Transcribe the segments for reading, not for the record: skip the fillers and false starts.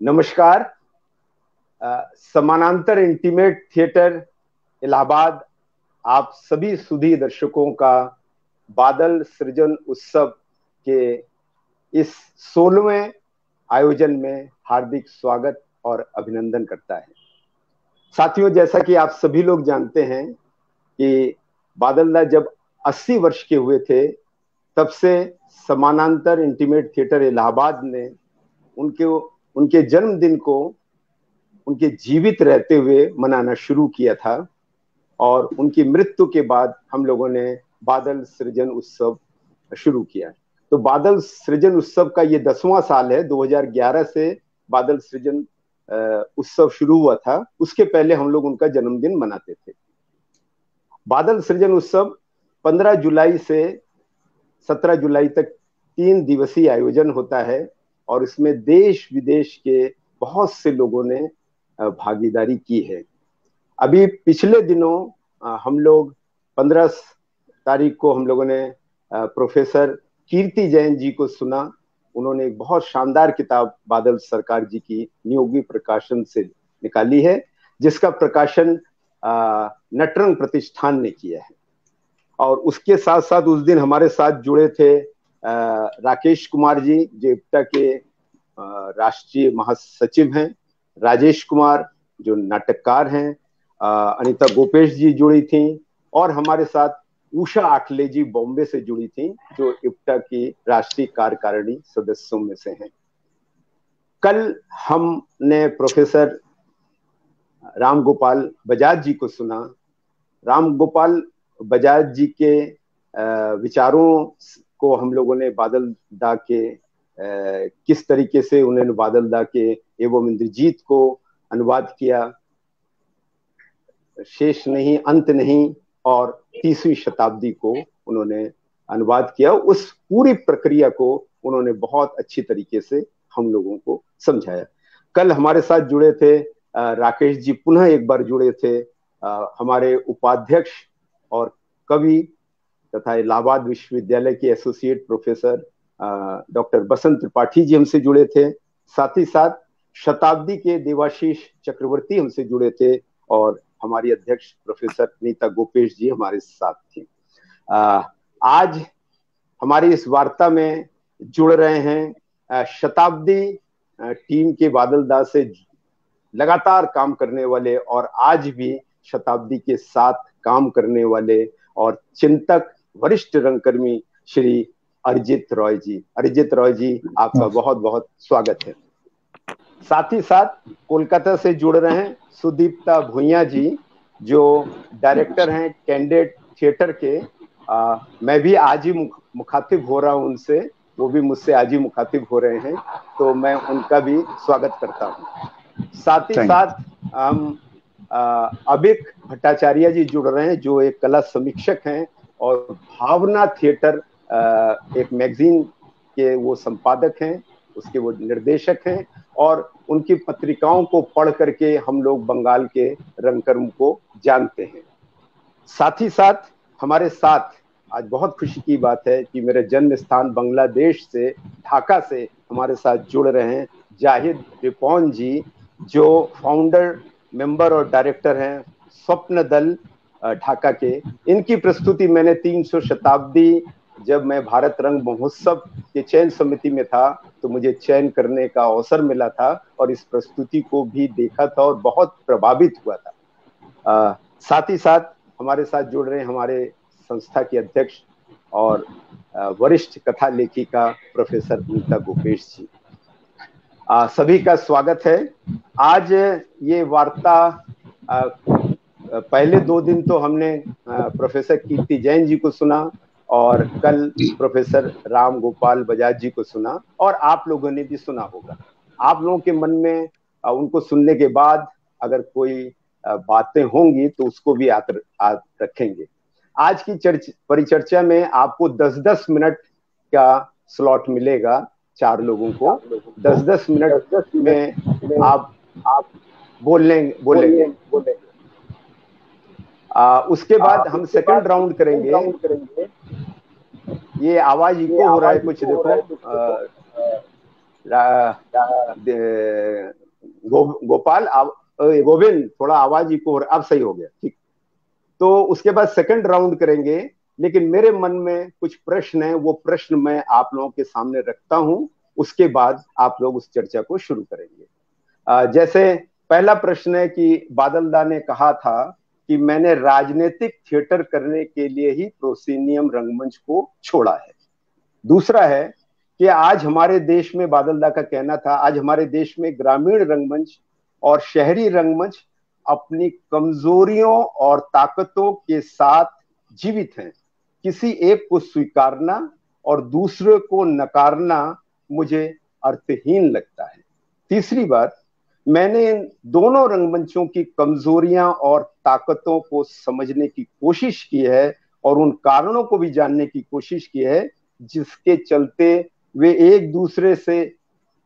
नमस्कार। समानांतर intimate theatre Allahabad आप सभी सुधी दर्शकों का बादल सृजन उत्सव के इस 16वें आयोजन में हार्दिक स्वागत और अभिनंदन करता है। साथियों, जैसा कि आप सभी लोग जानते हैं कि बादल दा जब 80 वर्ष के हुए थे, तब से समानांतर इंटीमेट थिएटर इलाहाबाद ने उनके जन्मदिन को उनके जीवित रहते हुए मनाना शुरू किया था और उनकी मृत्यु के बाद हम लोगों ने बादल सृजन उत्सव शुरू किया। तो बादल सृजन उत्सव का ये 10वां साल है। 2011 से बादल सृजन उत्सव शुरू हुआ था। उसके पहले हम लोग उनका जन्मदिन मनाते थे। बादल सृजन उत्सव 15 जुलाई से 17 जुलाई तक 3 दिवसीय आयोजन होता है और इसमें देश विदेश के बहुत से लोगों ने भागीदारी की है। अभी पिछले दिनों हम लोग 15 तारीख को हम लोगों ने प्रोफेसर कीर्ति जैन जी को सुना। उन्होंने एक बहुत शानदार किताब बादल सरकार जी की नियोगी प्रकाशन से निकाली है, जिसका प्रकाशन नटरंग प्रतिष्ठान ने किया है। और उसके साथ साथ उस दिन हमारे साथ जुड़े थे राकेश कुमार जी, जो इप्टा के राष्ट्रीय महासचिव हैं, राजेश कुमार जो नाटककार हैं, अनीता गोपेश जी जुड़ी थी, और हमारे साथ उषा आठले जी बॉम्बे से जुड़ी थी, जो इप्टा की राष्ट्रीय कार्यकारिणी सदस्यों में से हैं। कल हमने प्रोफेसर राम गोपाल बजाज जी को सुना। राम गोपाल बजाज जी के विचारों को हम लोगों ने बादल दा के किस तरीके से उन्होंने बादल दा के एवं इंद्रजीत को अनुवाद किया, शेष नहीं अंत नहीं, और 30वीं शताब्दी को उन्होंने अनुवाद किया। उस पूरी प्रक्रिया को उन्होंने बहुत अच्छी तरीके से हम लोगों को समझाया। कल हमारे साथ जुड़े थे राकेश जी, पुनः एक बार जुड़े थे हमारे उपाध्यक्ष और कवि तथा इलाहाबाद विश्वविद्यालय के एसोसिएट प्रोफेसर डॉक्टर बसंत त्रिपाठी जी हमसे जुड़े थे। साथ ही साथ शताब्दी के देवाशीष चक्रवर्ती हमसे जुड़े थे और हमारी अध्यक्ष प्रोफेसर अनीता गोपेश जी हमारे साथ थी। आज हमारी इस वार्ता में जुड़ रहे हैं शताब्दी टीम के बादल दा से लगातार काम करने वाले और आज भी शताब्दी के साथ काम करने वाले और चिंतक वरिष्ठ रंगकर्मी श्री अरिजीत रॉय जी। अरिजीत रॉय जी, आपका बहुत बहुत स्वागत है। साथ ही साथ कोलकाता से जुड़ रहे हैं सुदीप्ता भुइया जी, जो डायरेक्टर हैं कैंडिडेट थिएटर के। मैं भी आज ही मुखातिब हो रहा हूं उनसे, वो भी मुझसे आज ही मुखातिब हो रहे हैं, तो मैं उनका भी स्वागत करता हूं। साथ ही साथ हम अबिक भट्टाचार्य जी जुड़ रहे हैं, जो एक कला समीक्षक हैं और भावना थिएटर एक मैगजीन के वो संपादक हैं, उसके वो निर्देशक हैं, और उनकी पत्रिकाओं को पढ़ करके हम लोग बंगाल के रंगकर्म को जानते हैं। साथ ही साथ हमारे साथ आज बहुत खुशी की बात है कि मेरे जन्म स्थान बांग्लादेश से, ढाका से हमारे साथ जुड़ रहे हैं जाहिद रिपॉन जी, जो फाउंडर, मेंबर और डायरेक्टर हैं स्वप्न दल ढाका के। इनकी प्रस्तुति मैंने 300 शताब्दी, जब मैं भारत रंग महोत्सव के चयन समिति में था तो मुझे चयन करने का अवसर मिला था और इस प्रस्तुति को भी देखा था और बहुत प्रभावित हुआ था। साथ ही साथ हमारे साथ जुड़ रहे हैं हमारे संस्था के अध्यक्ष और वरिष्ठ कथा लेखिका प्रोफेसर अनीता गोपेश जी। सभी का स्वागत है। आज ये वार्ता पहले 2 दिन तो हमने प्रोफेसर कीर्ति जैन जी को सुना और कल प्रोफेसर राम गोपाल बजाज जी को सुना, और आप लोगों ने भी सुना होगा। आप लोगों के मन में उनको सुनने के बाद अगर कोई बातें होंगी तो उसको भी आप रखेंगे। आज की परिचर्चा में आपको 10-10 मिनट का स्लॉट मिलेगा, 4 लोगों को 10-10 मिनट में आप बोलेंगे। उसके बाद हम सेकंड राउंड करेंगे। ये आवाज इको हो रहा है कुछ, देखो गोपाल गोविंद, थोड़ा आवाज इको हो रहा, अब सही हो गया, ठीक। तो उसके बाद सेकंड राउंड करेंगे, लेकिन मेरे मन में कुछ प्रश्न है, वो प्रश्न मैं आप लोगों के सामने रखता हूं, उसके बाद आप लोग उस चर्चा को शुरू करेंगे। जैसे पहला प्रश्न है कि बादल दा ने कहा था कि मैंने राजनीतिक थिएटर करने के लिए ही प्रोसिनियम रंगमंच को छोड़ा है। दूसरा है कि आज हमारे देश में, बादल दा का कहना था, आज हमारे देश में ग्रामीण रंगमंच और शहरी रंगमंच अपनी कमजोरियों और ताकतों के साथ जीवित हैं। किसी एक को स्वीकारना और दूसरे को नकारना मुझे अर्थहीन लगता है। तीसरी बात, मैंने इन दोनों रंगमंचों की कमजोरियां और ताकतों को समझने की कोशिश की है और उन कारणों को भी जानने की कोशिश की है जिसके चलते वे एक दूसरे से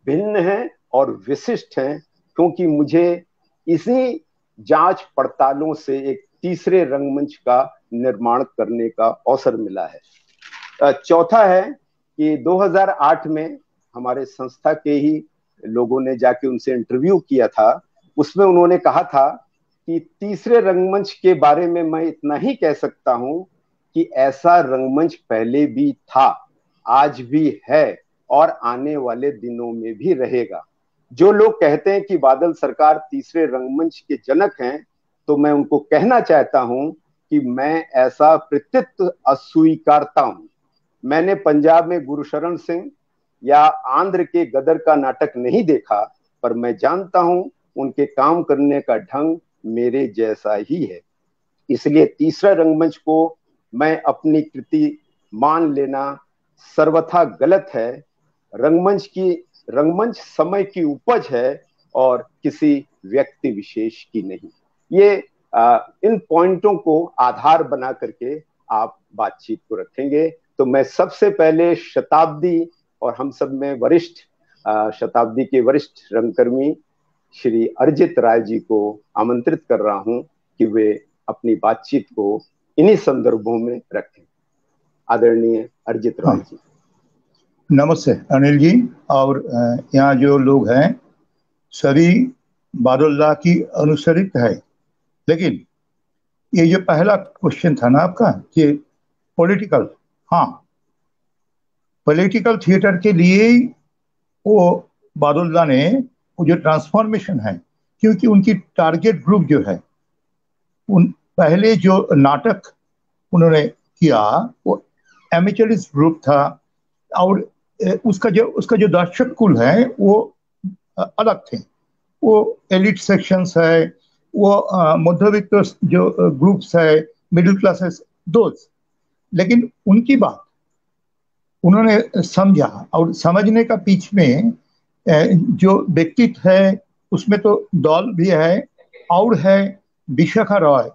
भिन्न हैं और विशिष्ट हैं, क्योंकि मुझे इसी जांच पड़तालों से एक तीसरे रंगमंच का निर्माण करने का अवसर मिला है। चौथा है कि 2008 में हमारे संस्था के ही लोगों ने जाके उनसे इंटरव्यू किया था, उसमें उन्होंने कहा था कि तीसरे रंगमंच के बारे में मैं इतना ही कह सकता हूं कि ऐसा रंगमंच पहले भी था, आज भी है और आने वाले दिनों में भी रहेगा। जो लोग कहते हैं कि बादल सरकार तीसरे रंगमंच के जनक हैं, तो मैं उनको कहना चाहता हूं कि मैं ऐसा कृतित्व अस्वीकारता हूं। मैंने पंजाब में गुरुशरण सिंह या आंध्र के गदर का नाटक नहीं देखा, पर मैं जानता हूं उनके काम करने का ढंग मेरे जैसा ही है। इसलिए तीसरा रंगमंच को मैं अपनी कृति मान लेना सर्वथा गलत है। रंगमंच समय की उपज है और किसी व्यक्ति विशेष की नहीं। ये इन पॉइंटों को आधार बना करके आप बातचीत को रखेंगे। तो मैं सबसे पहले शताब्दी और हम सब में वरिष्ठ, शताब्दी के वरिष्ठ रंगकर्मी श्री अरिजीत राय जी को आमंत्रित कर रहा हूं कि वे अपनी बातचीत को इन्हीं संदर्भों में रखें। आदरणीय अरिजीत राय जी। नमस्ते अनिल जी, और यहाँ जो लोग हैं सभी बादुल्लाह की अनुसरित है। लेकिन ये जो पहला क्वेश्चन था ना आपका कि पॉलिटिकल, हाँ, पॉलिटिकल थिएटर के लिए वो बादुल्लाह ने वो जो ट्रांसफॉर्मेशन है, क्योंकि उनकी टारगेट ग्रुप जो है, उन पहले जो नाटक उन्होंने किया वो एमेचरिस्ट ग्रुप था, और उसका जो दर्शक कुल है वो अलग थे। वो एलिट सेक्शंस है, वो मध्यवित्त जो ग्रुप्स है, मिडिल क्लासेस, दोस्त। लेकिन उनकी बात उन्होंने समझा, और समझने का बीच में जो व्यक्तित्व है उसमें तो दौल भी है, और है विशाखा रॉय,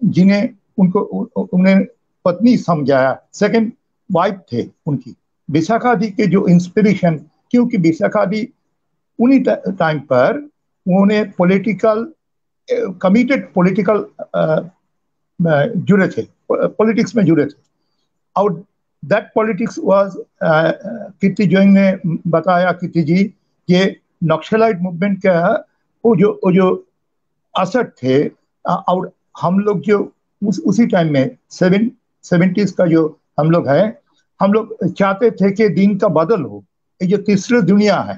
जिन्हें उन्हें पत्नी समझाया, सेकंड वाइफ थे उनकी। विशाखा दी के जो इंस्पिरेशन, क्योंकि विशाखा दी उन्हीं टाइम पर उन्होंने कमिटेड पॉलिटिकल जुड़े थे, पॉलिटिक्स में जुड़े थे। और दैट पॉलिटिक्स वाज, कीर्ति जोइंग ने बताया, कीर्ति जी, ये नक्सलाइट मूवमेंट का वो जो असर थे। और हम लोग जो उसी टाइम में 70s का जो हम लोग है, हम लोग चाहते थे कि दिन का बदल हो। ये जो तीसरी दुनिया है,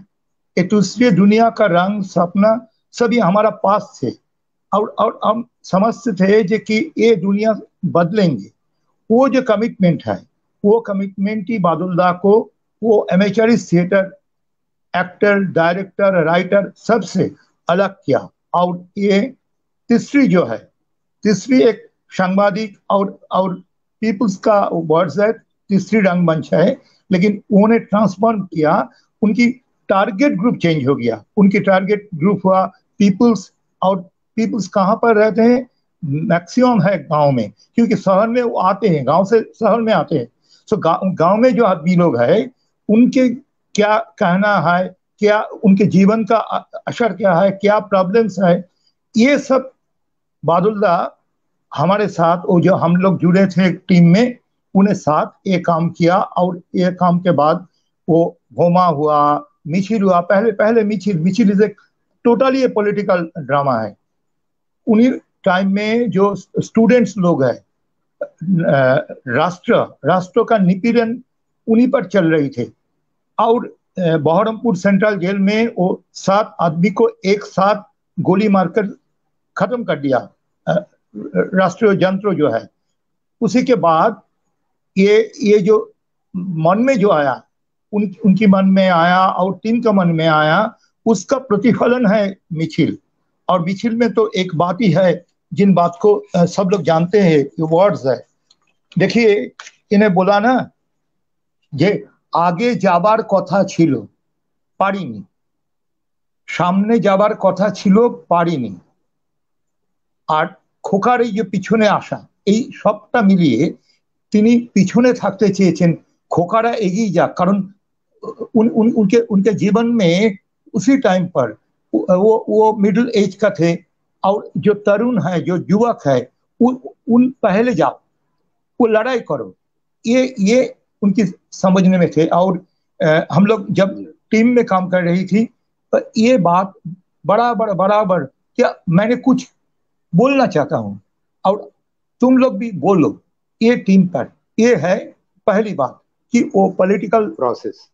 ये तीसरी दुनिया का रंग सपना सभी हमारा पास थे, और हम समझते थे कि ये दुनिया बदलेंगे। वो जो कमिटमेंट है, वो कमिटमेंट ही बादुल्लाह को वो एमेचरिस्ट थिएटर एक्टर, डायरेक्टर, राइटर सबसे अलग किया। और ये तीसरी जो है, तीसरी एक सांबादिक और पीपल्स का वर्ड्स है, तीसरी रंगमंच है, लेकिन उन्होंने ट्रांसफॉर्म किया। उनकी टारगेट ग्रुप चेंज हो गया। उनकी टारगेट ग्रुप हुआ पीपल्स। और पीपल्स कहाँ पर रहते हैं? मैक्सिमम है गांव में, क्योंकि शहर में वो आते हैं, गांव से शहर में आते हैं। सो गांव में जो आदमी लोग है, उनके क्या कहना है, क्या उनके जीवन का असर क्या है, क्या प्रॉब्लम्स है, ये सब बादुल्लाह हमारे साथ, वो जो हम लोग जुड़े थे टीम में, उन्हें साथ ये काम किया। और ये काम के बाद वो भोमा हुआ, मिचिल हुआ, पहले पहले Mitchell is a totally A political drama है। उन्हीं टाइम में जो स्टूडेंट्स लोग हैं, राष्ट्र का निपीड़न उन्हीं पर चल रही थे। और बहरमपुर सेंट्रल जेल में वो 7 आदमी को एक साथ गोली मारकर खत्म कर दिया, राष्ट्रीय यंत्र जो है। उसी के बाद ये जो मन में जो आया, उनकी मन में आया और टीम का मन में आया, उसका प्रतिफलन है मिचिल। और मिचिल में तो एक बात ही है जिन बात को सब लोग जानते हैं, ये वर्ड्स है। देखिए, इन्हें बोला ना, ये आगे जाबार कथा छिलो पारिनी, सामने जाबार कथा छिलो पारिनी, আর খোকার এই যে পিছনে আসা, এই সবটা মিলিয়ে তিনি পিছনে থাকতে চেয়েছেন, খোকারা এগিয়ে যাক। কারণ उनके जीवन में उसी टाइम पर वो मिडिल एज का थे, और जो तरुण है, जो युवक है, उन पहले जाओ, वो लड़ाई करो, ये उनकी समझने में थे। और हम लोग जब टीम में काम कर रही थी, तो ये बात बराबर क्या मैंने कुछ बोलना चाहता हूं और तुम लोग भी बोलो, ये टीम पर ये है पहली बात कि वो पॉलिटिकल प्रोसेस।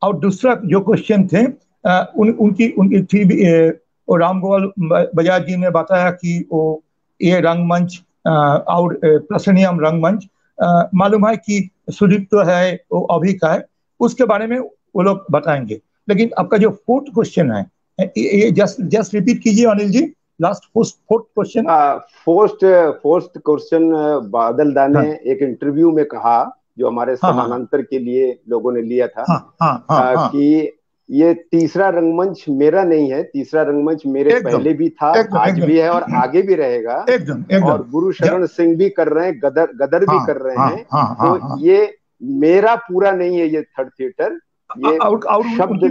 और दूसरा जो क्वेश्चन थे, उनकी थी, वो रामगोपाल बजाज जी ने बताया कि वो ये रंगमंच और प्लसेनियम रंगमंच, मालूम है कि सुदीप तो है, वो अभी का है, उसके बारे में वो लोग बताएंगे। लेकिन आपका जो फोर्थ क्वेश्चन है, ये जस्ट रिपीट कीजिए Anil ji, last fourth question. Fourth question Badal da ने एक इंटरव्यू में कहा, जो हमारे समानांतर के लिए लोगों ने लिया था, कि ये तीसरा रंगमंच मेरा नहीं है, तीसरा रंगमंच मेरे पहले भी था, आज भी है और आगे भी रहेगा। और गुरु शरण सिंह भी कर रहे हैं, गदर भी कर रहे हैं। तो ये मेरा पूरा नहीं है, ये थर्ड थिएटर। ये शब्द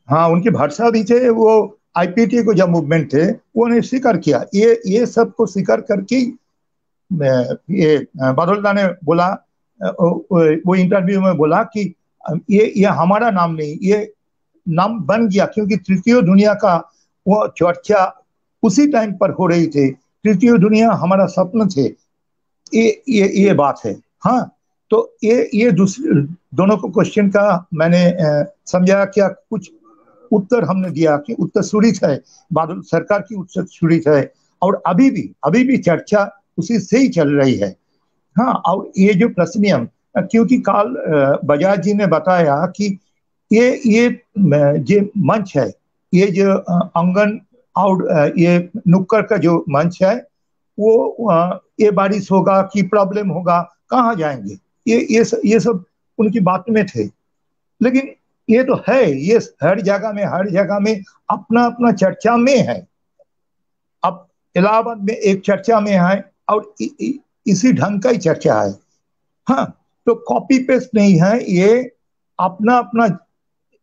उनकी भाषा भी थे, वो आईपीटी को जब मूवमेंट थे, उन्होंने स्वीकार किया, ये सब को स्वीकार करके ये बादल दा ने बोला, वो इंटरव्यू में बोला कि ये हमारा नाम नहीं, ये नाम बन गया क्योंकि तृतीय दुनिया का वो चर्चा उसी टाइम पर हो रही थी। तृतीय दुनिया हमारा स्वप्न थे, ये बात है। हाँ, तो ये दूसरे दोनों को क्वेश्चन का मैंने समझा, क्या कुछ उत्तर हमने दिया कि उत्तर सुरित है, बादल सरकार की उत्तर सुरित है, और अभी भी चर्चा उसी से ही चल रही है। हाँ, और ये जो प्लसेनियम, क्योंकि काल बजाज जी ने बताया कि ये जो मंच है, ये जो आंगन और ये नुक्कड़ का जो मंच है, वो ये बारिश होगा कि प्रॉब्लम होगा, कहाँ जाएंगे, ये सब उनकी बात में थे। लेकिन ये तो है, ये हर जगह में अपना चर्चा में है। अब इलाहाबाद में एक चर्चा में है और इसी ढंग का ही चर्चा है। हाँ, तो कॉपी पेस्ट नहीं है, ये अपना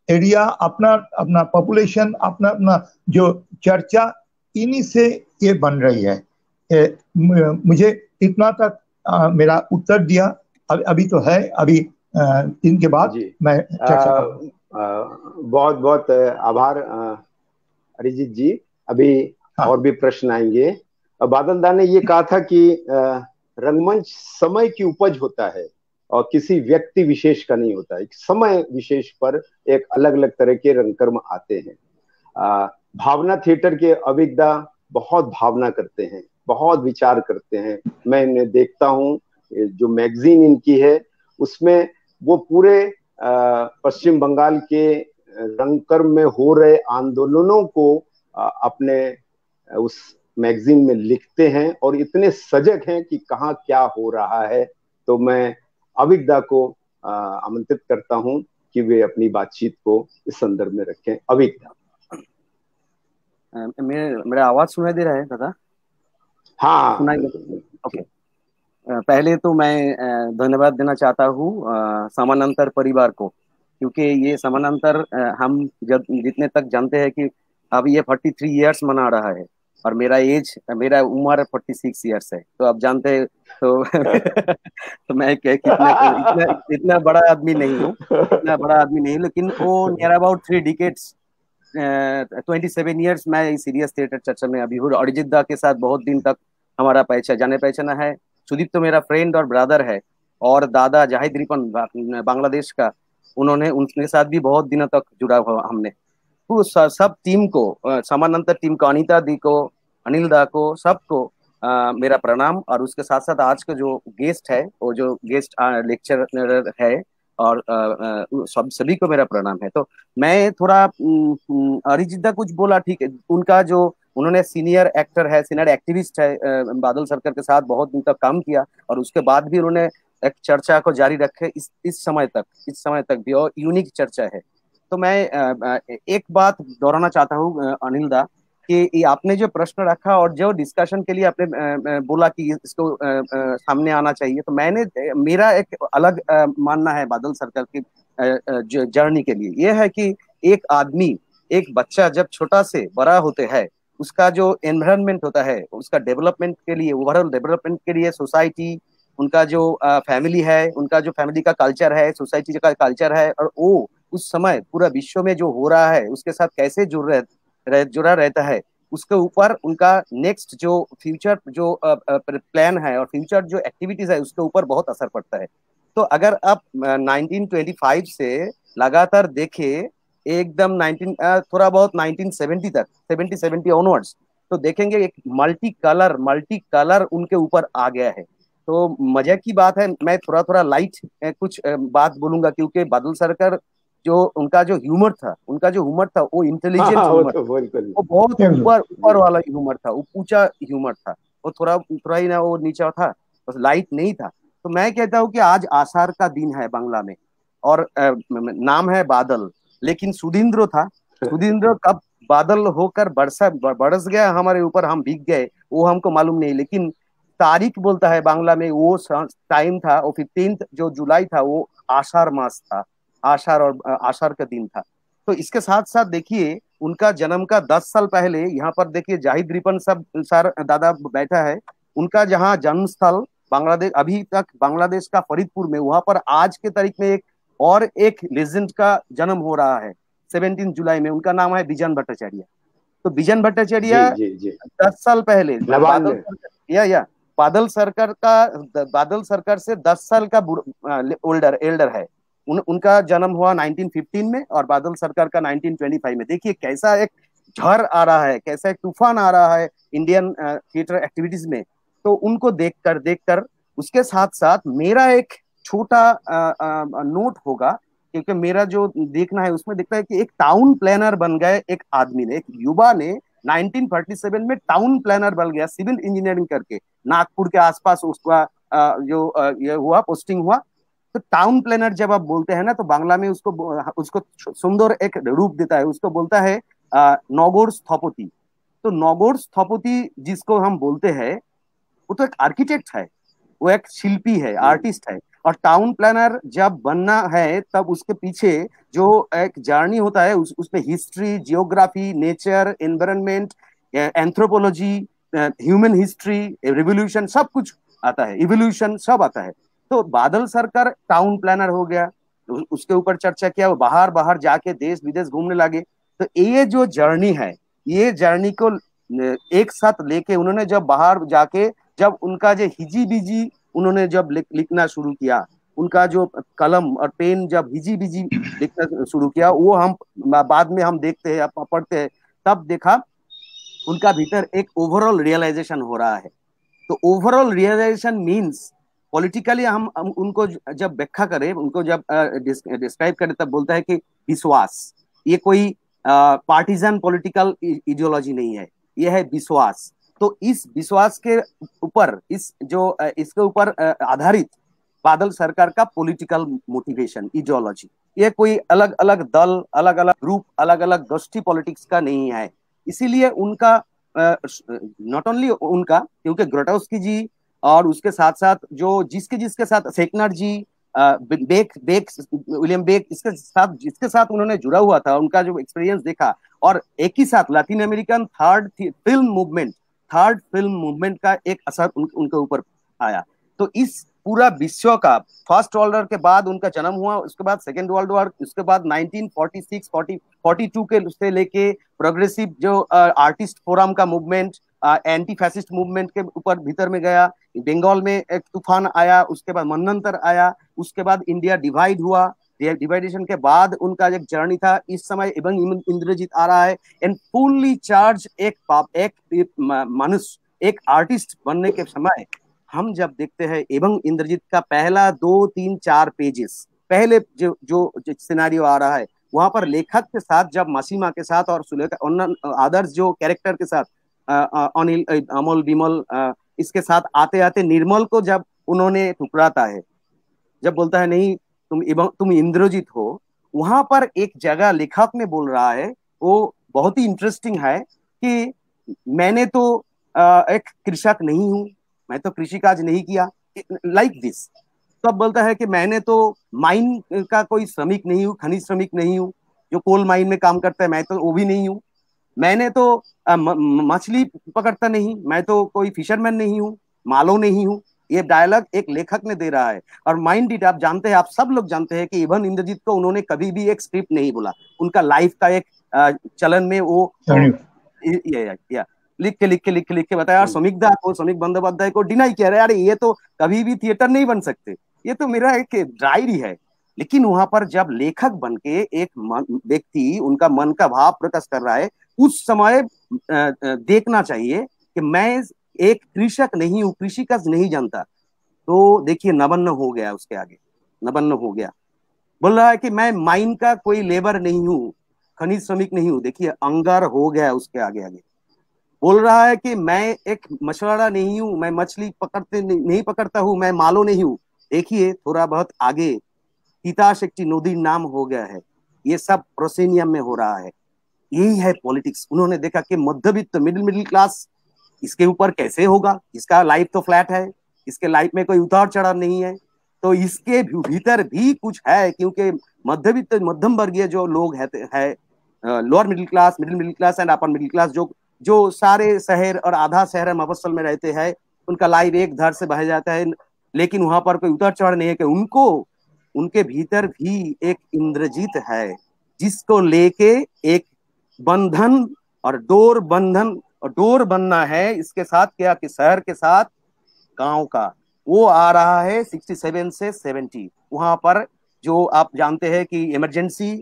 एरिया, अपना पॉपुलेशन, अपना जो चर्चा, इन्हीं से ये बन रही है। मुझे इतना तक मेरा उत्तर दिया। अभी तो है, अभी इनके बाद मैं चर्चा करूंगा। बहुत बहुत आभार अरिजीत जी। अभी और भी प्रश्न आएंगे। बादल दा ने ये कहा था कि रंगमंच समय की उपज होता है और किसी व्यक्ति विशेष का नहीं होता है। एक समय विशेष पर एक अलग अलग तरह के रंगकर्म आते हैं। भावना थिएटर के अभिज्ञता बहुत भावना करते हैं, बहुत विचार करते हैं। मैं इन्हें देखता हूँ, जो मैगजीन इनकी है उसमें वो पूरे पश्चिम बंगाल के रंगकर्म में हो रहे आंदोलनों को अपने उस मैगजीन में लिखते हैं और इतने सजग हैं कि कहाँ क्या हो रहा है। तो मैं अभिज्ञता को आमंत्रित करता हूं कि वे अपनी बातचीत को इस संदर्भ में रखें। अभिज्ञता, मेरा आवाज सुनाई दे रहा है दादा? हाँ, ओके। पहले तो मैं धन्यवाद देना चाहता हूँ समानांतर परिवार को, क्योंकि ये समानांतर हम जितने तक जानते हैं कि अब ये 43 इयर्स मना रहा है और मेरा उम्र 46 ईयर्स है, तो आप जानते हैं तो तो मैं क्या कितना इतना इतना बड़ा आदमी नहीं हूँ, लेकिन वो नियर अबाउट 3 डिकेट्स 27 ईयर्स मैं इस सीरियस थिएटर चर्चा में अभी हूँ। अरिजीत दा के साथ बहुत दिन तक हमारा जाने पहचाना है। सुदीप तो मेरा फ्रेंड और ब्रदर है, और दादा जाहिद रिपन बांग्लादेश का, उन्होंने उनके साथ भी बहुत दिनों तक जुड़ा हुआ हमने। तो सब टीम को, समानांतर टीम को, अनीता दी को, अनिल दा को, सबको मेरा प्रणाम। और उसके साथ साथ आज का जो गेस्ट है, वो जो गेस्ट लेक्चरर है, और सभी को मेरा प्रणाम है। तो मैं थोड़ा अरिजीत दा कुछ बोला, ठीक है, उनका जो उन्होंने सीनियर एक्टर है, सीनियर एक्टिविस्ट है, बादल सरकार के साथ बहुत दिन तक काम किया, और उसके बाद भी उन्होंने एक चर्चा को जारी रखे इस समय तक भी, और यूनिक चर्चा है। तो मैं एक बात दोहराना चाहता हूँ अनिल दा, कि ये आपने जो प्रश्न रखा और जो डिस्कशन के लिए आपने बोला कि इसको सामने आना चाहिए, तो मेरा एक अलग मानना है बादल सरकार की जर्नी के लिए। यह है कि एक आदमी, एक बच्चा जब छोटा से बड़ा होते हैं, उसका जो एनवायरनमेंट होता है, उसका डेवलपमेंट के लिए, ओवरऑल डेवलपमेंट के लिए सोसाइटी, उनका जो फैमिली है, उनका जो फैमिली का कल्चर है, सोसाइटी का कल्चर है, और वो उस समय पूरा विश्व में जो हो रहा है उसके साथ कैसे जुड़ा रहता है, उसके ऊपर उनका नेक्स्ट जो फ्यूचर जो प्लान है और फ्यूचर जो एक्टिविटीज है, उसके ऊपर बहुत असर पड़ता है। तो अगर आप 1925 से लगातार देखे, एकदम थोड़ा बहुत 1970 तक, 70 ऑनवर्ड्स, तो देखेंगे एक मल्टी कलर उनके ऊपर आ गया है। तो मजे की बात है, मैं थोड़ा थोड़ा लाइट कुछ बात बोलूंगा, क्योंकि बादल सरकार जो उनका जो ह्यूमर था वो इंटेलिजेंट ह्यूमर, वो बहुत ऊपर वाला ह्यूमर था, वो ऊंचा ह्यूमर था, वो थोड़ा थोड़ा ही ना वो नीचा था, बस लाइट नहीं था। तो मैं कहता हूँ कि आज आषाढ़ का दिन है बांग्ला में, और नाम है बादल, लेकिन सुधींद्र कब बादल होकर बरस गया हमारे ऊपर, हम भीग गए, वो हमको मालूम नहीं। लेकिन तारीख बोलता है बांग्ला में, वो टाइम था, वो 15 जो जुलाई था, वो आषाढ़ मास था, आषाढ़ का दिन था। तो इसके साथ साथ देखिए, उनका जन्म का 10 साल पहले यहाँ पर देखिए जाहिद रिपन सब सर दादा बैठा है, उनका जहाँ जन्म स्थल बांग्लादेश, अभी तक बांग्लादेश का फरीदपुर में, वहां पर आज के तारीख में एक लेजेंड का जन्म हो रहा है 17 जुलाई में, उनका नाम है बिजन भट्टाचार्य। तो बिजन भट्टाचार्य 10 साल पहले बादल सरकार से 10 साल का एल्डर है। उनका जन्म हुआ 1915 में, और बादल सरकार का 1925 में। देखिए कैसा एक झड़ आ रहा है, कैसा एक तूफान आ रहा है इंडियन थिएटर एक्टिविटीज में। तो उनको देखकर उसके साथ साथ मेरा एक छोटा नोट होगा, क्योंकि मेरा जो देखना है उसमें दिखता है कि एक टाउन प्लानर बन गए एक आदमी ने, एक युवा ने 1947 में टाउन प्लानर बन गया, सिविल इंजीनियरिंग करके नागपुर के आसपास उसका ये हुआ, पोस्टिंग हुआ। तो टाउन प्लानर जब आप बोलते हैं ना, तो बांग्ला में उसको सुंदर एक रूप देता है, उसको बोलता है नगोर स्थपति। तो नगोर स्थपति जिसको हम बोलते हैं, वो तो एक आर्किटेक्ट है, वो एक शिल्पी है, आर्टिस्ट है। और टाउन प्लानर जब बनना है, तब उसके पीछे जो एक जर्नी होता है, उसमें history, geography, nature, environment, anthropology, human history, revolution, सब कुछ आता है, इवोल्यूशन सब आता है। तो बादल सरकार टाउन प्लानर हो गया, उसके ऊपर चर्चा किया, वो बाहर जाके देश विदेश घूमने लगे। तो ये जो जर्नी है, ये जर्नी को एक साथ लेके उन्होंने जब बाहर जाके, जब उनका जो हिजी बिजी उन्होंने जब लिखना शुरू किया, उनका जो कलम और पेन जब हिजी बिजी लिखना शुरू किया, वो हम बाद में हम देखते हैं, पढ़ते हैं, तब देखा उनका भीतर एक ओवरऑल रियलाइजेशन हो रहा है। तो ओवरऑल रियलाइजेशन मीन्स पॉलिटिकली हम उनको जब व्याख्या करें, उनको जब डिस्क्राइब करें, तब बोलता है कि विश्वास, ये कोई पार्टीजन पॉलिटिकल इडियोलॉजी नहीं है, ये है विश्वास। तो इस विश्वास के ऊपर, इसके ऊपर आधारित बादल सरकार का पॉलिटिकल मोटिवेशन, इडियोलॉजी, ये कोई अलग अलग दल, अलग अलग ग्रुप, अलग अलग गोष्ठी पॉलिटिक्स का नहीं है। इसीलिए उनका नॉट ओनली उनका, क्योंकि ग्रोटोस्की जी और उसके साथ साथ जो जिसके साथ सेकनर जी विलियम बेक इसके साथ उन्होंने जुड़ा हुआ था, उनका जो एक्सपीरियंस देखा, और एक ही साथ Latin American third film movement का एक असर उनके ऊपर आया। तो इस पूरा विश्व का फर्स्ट वर्ल्ड वॉर के बाद उनका जन्म हुआ, उसके बाद सेकेंड वर्ल्ड वॉर, उसके बाद 1946 42 के से लेके प्रोग्रेसिव जो आर्टिस्ट फोरम का मूवमेंट, एंटी फैसिस्ट मूवमेंट के ऊपर भीतर में गया, बंगाल में एक तूफान आया, उसके बाद मनंतर आया, उसके बाद इंडिया डिवाइड हुआ, डिवाइडेशन के बाद उनका एक जर्नी था। इस समय एवं इंद्रजीत आ रहा है एंड फुल्ली चार्ज एक मनुष्य, एक आर्टिस्ट बनने के समय हम जब देखते हैं एवं इंद्रजीत का पहला 2, 3, 4 पेजेस, पहले जो सिनेरियो आ रहा है, वहां पर लेखक के साथ जब मसीमा के साथ और सुलेखा आदर्श जो कैरेक्टर के साथ अनिल, अमल, विमल, इसके साथ आते आते निर्मल को जब उन्होंने ठुकराता है, जब बोलता है नहीं तुम इंद्रजीत हो, वहां पर एक जगह लेखक ने बोल रहा है, वो बहुत ही इंटरेस्टिंग है कि मैंने तो एक कृषक नहीं हूं, मैं तो कृषि काज नहीं किया, लाइक दिस। तो अब बोलता है कि मैंने तो माइन का कोई श्रमिक नहीं हूँ, खनिज श्रमिक नहीं हूँ, जो कोल माइन में काम करता है मैं तो वो भी नहीं हूँ, मैंने तो मछली पकड़ता नहीं, मैं तो कोई फिशरमैन नहीं हूँ, मालो नहीं हूँ। ये डायलॉग एक लेखक ने दे रहा है। और माइंड इट, आप जानते हैं, आप सब लोग जानते हैं कि इवन इंद्रजीत को उन्होंने कभी भी एक स्क्रिप्ट नहीं बोला, उनका लाइफ का एक चलन में वो लिख के बताया। और श्रमिक बंदोपाध्याय को डिनाई किया, यार ये तो कभी भी थिएटर नहीं बन सकते, ये तो मेरा एक डायरी है। लेकिन वहां पर जब लेखक बन के एक व्यक्ति उनका मन का भाव प्रकट कर रहा है, उस समय देखना चाहिए कि मैं एक कृषक नहीं हूँ, कृषि का नहीं जानता। तो देखिए नवन्न हो गया, उसके आगे नवन्न हो गया, बोल रहा है कि मैं माइन का कोई लेबर नहीं हूँ, खनिज श्रमिक नहीं हूँ। देखिए अंगार हो गया उसके आगे आगे। बोल रहा है कि मैं एक मछुआरा नहीं हूँ, मैं मछली नहीं पकड़ता हूँ, मैं मालो नहीं हूँ। देखिए थोड़ा बहुत आगे तितास एक नदी नाम हो गया है, ये सब प्रोसेनियम में हो रहा है। यही है पॉलिटिक्स। उन्होंने देखा कि मध्यवित्त मिडिल क्लास इसके ऊपर कैसे होगा, इसका लाइफ तो फ्लैट है, इसके लाइफ में कोई उतार चढ़ाव नहीं है, तो इसके भीतर भी कुछ है, क्योंकि मध्यवित्त मध्यम वर्गीय जो लोग है lower middle class and upper middle class, जो सारे शहर और आधा शहर मफस्सल में रहते हैं, उनका लाइफ एक धर से बह जाता है, लेकिन वहां पर कोई उतार चढ़ाव नहीं है, कि उनको उनके भीतर भी एक इंद्रजीत है, जिसको लेके एक बंधन और डोर बनना है। इसके साथ क्या कि शहर के साथ गांव का वो आ रहा है 67 से 70। वहां पर जो आप जानते हैं कि emergency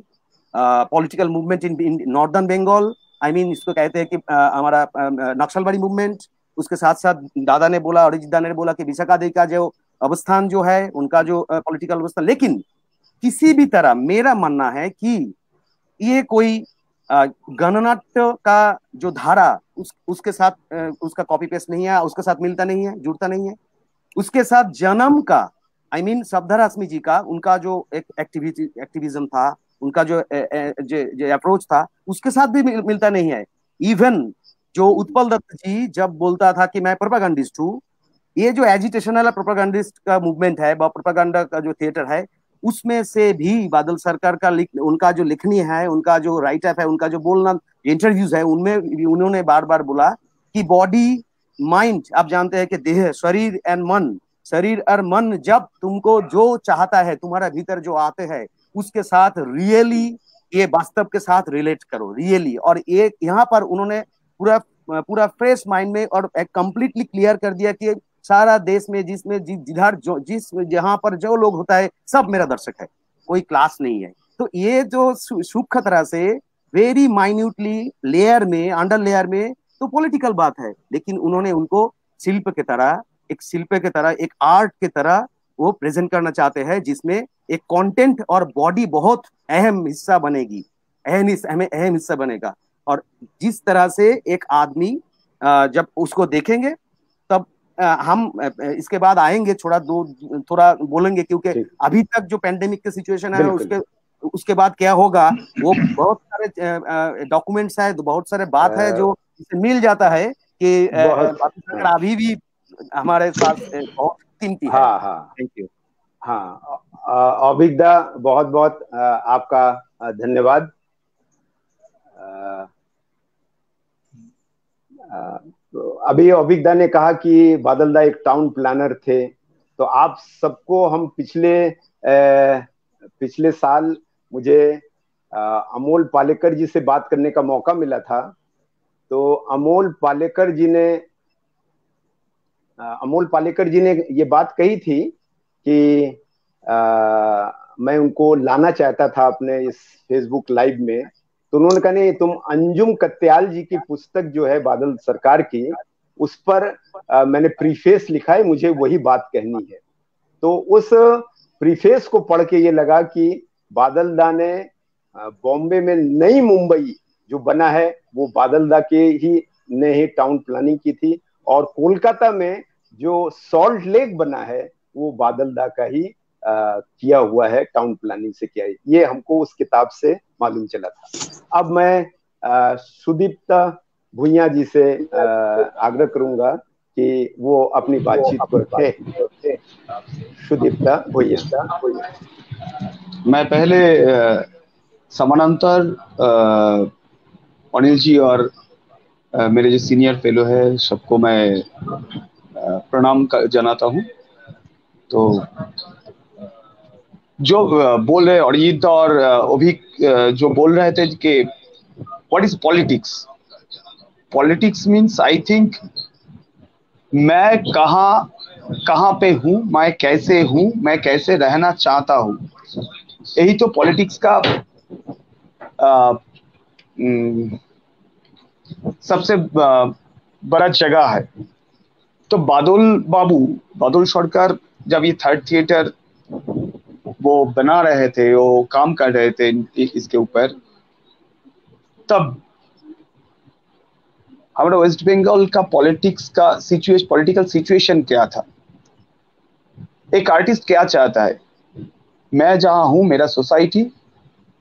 political movement in northern Bengal, इसको कहते हैं कि हमारा नक्सलबाड़ी मूवमेंट। उसके साथ साथ दादा ने बोला, अरिजीत दा ने बोला कि विशाखा देवी का जो अवस्थान जो है, उनका जो पॉलिटिकल अवस्थान। लेकिन किसी भी तरह मेरा मानना है कि ये कोई गणनाट्य का जो धारा उसके साथ उसका कॉपी पेस्ट नहीं है, उसके साथ मिलता नहीं है, जुड़ता नहीं है। उसके साथ जन्म का शब्दा रश्मि जी का उनका जो एक एक्टिविज्म था, उनका जो अप्रोच था, उसके साथ भी मिलता नहीं है। इवन जो उत्पल दत्त जी जब बोलता था कि मैं प्रोपेगेंडिस्ट हूँ, ये जो एजिटेशनल प्रोपेगेंडिस्ट का मूवमेंट है, प्रोपेगेंडा का जो थिएटर है, उसमें से भी बादल सरकार का उनका जो लिखनी है, उनका जो राइट अप है, उनका जो बोलना इंटरव्यूज है, उनमें उन्होंने बार बार बोला कि बॉडी माइंड, आप जानते हैं कि देह, शरीर एंड मन, शरीर और मन जब तुमको जो चाहता है तुम्हारा भीतर जो आते हैं, उसके साथ रियली ये वास्तव के साथ रिलेट करो रियली। और एक यहाँ पर उन्होंने पूरा फ्रेश माइंड में और कंप्लीटली क्लियर कर दिया कि सारा देश में जिसमें जिधर जहां पर जो लोग होता है सब मेरा दर्शक है, कोई क्लास नहीं है। तो ये जो सूक्ष्म तरह से वेरी माइन्यूटली लेयर में, अंडर लेयर में तो पॉलिटिकल बात है, लेकिन उन्होंने उनको शिल्प के तरह, एक आर्ट के तरह वो प्रेजेंट करना चाहते हैं, जिसमें एक कंटेंट और बॉडी बहुत अहम हिस्सा बनेगी, अहम हिस्सा बनेगा। और जिस तरह से एक आदमी जब उसको देखेंगे तब हम इसके बाद आएंगे थोड़ा बोलेंगे, क्योंकि अभी तक जो पेंडेमिक की सिचुएशन है उसके बाद क्या होगा, वो बहुत सारे डॉक्यूमेंट्स है, बहुत सारे बात है जो मिल जाता है कि अभी भी हमारे पास बहुत कीमती है। Thank you. हाँ, अभिज्ञा, बहुत बहुत आपका धन्यवाद। तो अभी अभिज्ञा ने कहा कि बादल दा एक टाउन प्लानर थे, तो आप सबको हम पिछले साल मुझे अमोल पालेकर जी से बात करने का मौका मिला था। तो अमोल पालेकर जी ने ये बात कही थी कि मैं उनको लाना चाहता था अपने इस फेसबुक लाइव में। तो उन्होंने कहा नहीं, तुम अंजुम कत्याल जी की पुस्तक जो है बादल सरकार की, उस पर मैंने प्रीफेस लिखा है, मुझे वही बात कहनी है। तो उस प्रीफेस को पढ़ के ये लगा कि बादल दा ने बॉम्बे में नई मुंबई जो बना है वो बादल दा के ने ही टाउन प्लानिंग की थी, और कोलकाता में जो सॉल्ट लेक बना है वो बादल दा का ही किया हुआ है, टाउन प्लानिंग से किया है। ये हमको उस किताब से मालूम चला था। अब मैं सुदीप्ता भुइयां जी से आग्रह करूंगा कि वो अपनी बातचीत को रखें। सुदीप्ता भुइयां। मैं पहले समानांतर अनिल जी और मेरे जो सीनियर फेलो है सबको मैं प्रणाम जनाता हूँ। तो जो बोल रहे अरिजीत और अभी जो बोल रहे थे कि what is politics, politics means I think मैं कहाँ पे हूँ, मैं कैसे हूँ, मैं कैसे रहना चाहता हूँ, यही तो पॉलिटिक्स का सबसे बड़ा जगह है। तो बादल सरकार जब ये थर्ड थिएटर वो बना रहे थे, वो काम कर रहे थे इसके ऊपर, तब हमारा वेस्ट बंगाल का पॉलिटिकल सिचुएशन क्या था, एक आर्टिस्ट क्या चाहता है, मैं जहां हूं मेरा सोसाइटी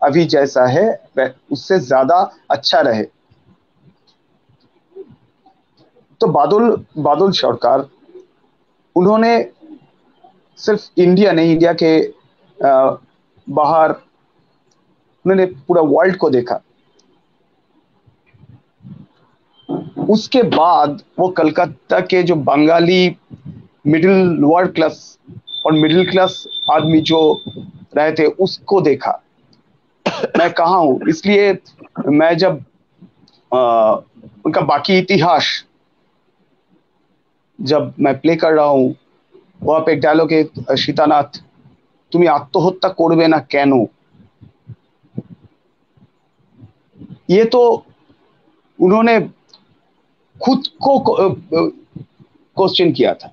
अभी जैसा है उससे ज्यादा अच्छा रहे। तो बादल सरकार उन्होंने सिर्फ इंडिया नहीं, इंडिया के बाहर उन्होंने पूरा वर्ल्ड को देखा। उसके बाद वो कलकत्ता के जो बंगाली मिडिल लोअर क्लास और मिडिल क्लास आदमी जो रहे थे उसको देखा, मैं कहाँ हूँ। इसलिए मैं जब उनका बाकी इतिहास जब मैं प्ले कर रहा हूँ, वहां पे एक डायलॉग है, सीतानाथ तुम्हें आत्महत्या करबे ना केनो, ये तो उन्होंने खुद को क्वेश्चन किया था,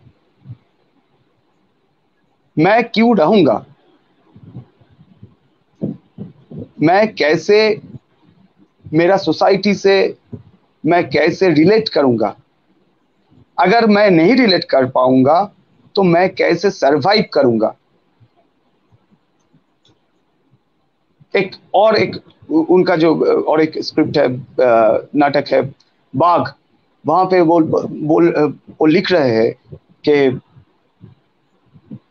मैं क्यों रहूंगा, मैं कैसे मेरा सोसाइटी से मैं कैसे रिलेट करूंगा, अगर मैं नहीं रिलेट कर पाऊंगा तो मैं कैसे सरवाइव करूंगा। एक उनका जो और एक स्क्रिप्ट है, नाटक है बाघ, वहां पे वो लिख रहे हैं कि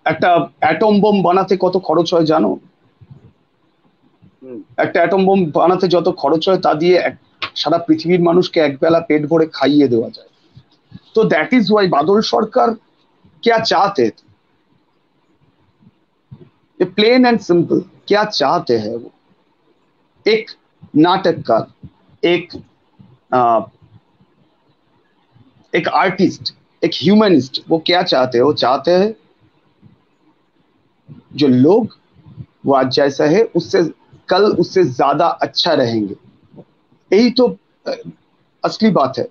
একটা অ্যাটম বোম বানাতে কত খরচ হয় জানো, একটা অ্যাটম বোম বানাতে যত খরচ হয় তা দিয়ে সারা পৃথিবীর মানুষকে একবেলা পেট ভরে খাইয়ে দেওয়া যায়। तो दैट इज वाई बादल सरकार क्या चाहते थे, प्लेन एंड सिंपल क्या चाहते हैं वो, एक नाटककार, एक आर्टिस्ट, एक ह्यूमनिस्ट, वो क्या चाहते हैं, वो चाहते हैं जो लोग वो आज जैसा है उससे कल उससे ज्यादा अच्छा रहेंगे। यही तो असली बात है।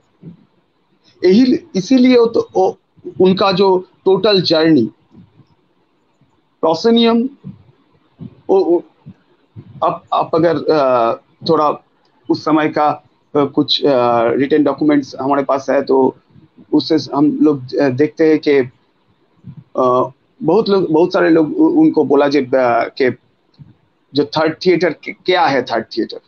यही इसीलिए तो उनका जो टोटल जर्नी प्रोसेनियम, आप अगर थोड़ा उस समय का कुछ रिटन डॉक्यूमेंट्स हमारे पास है तो उससे हम लोग देखते हैं कि बहुत सारे लोग उनको बोला कि जो थर्ड थिएटर क्या है, थर्ड थिएटर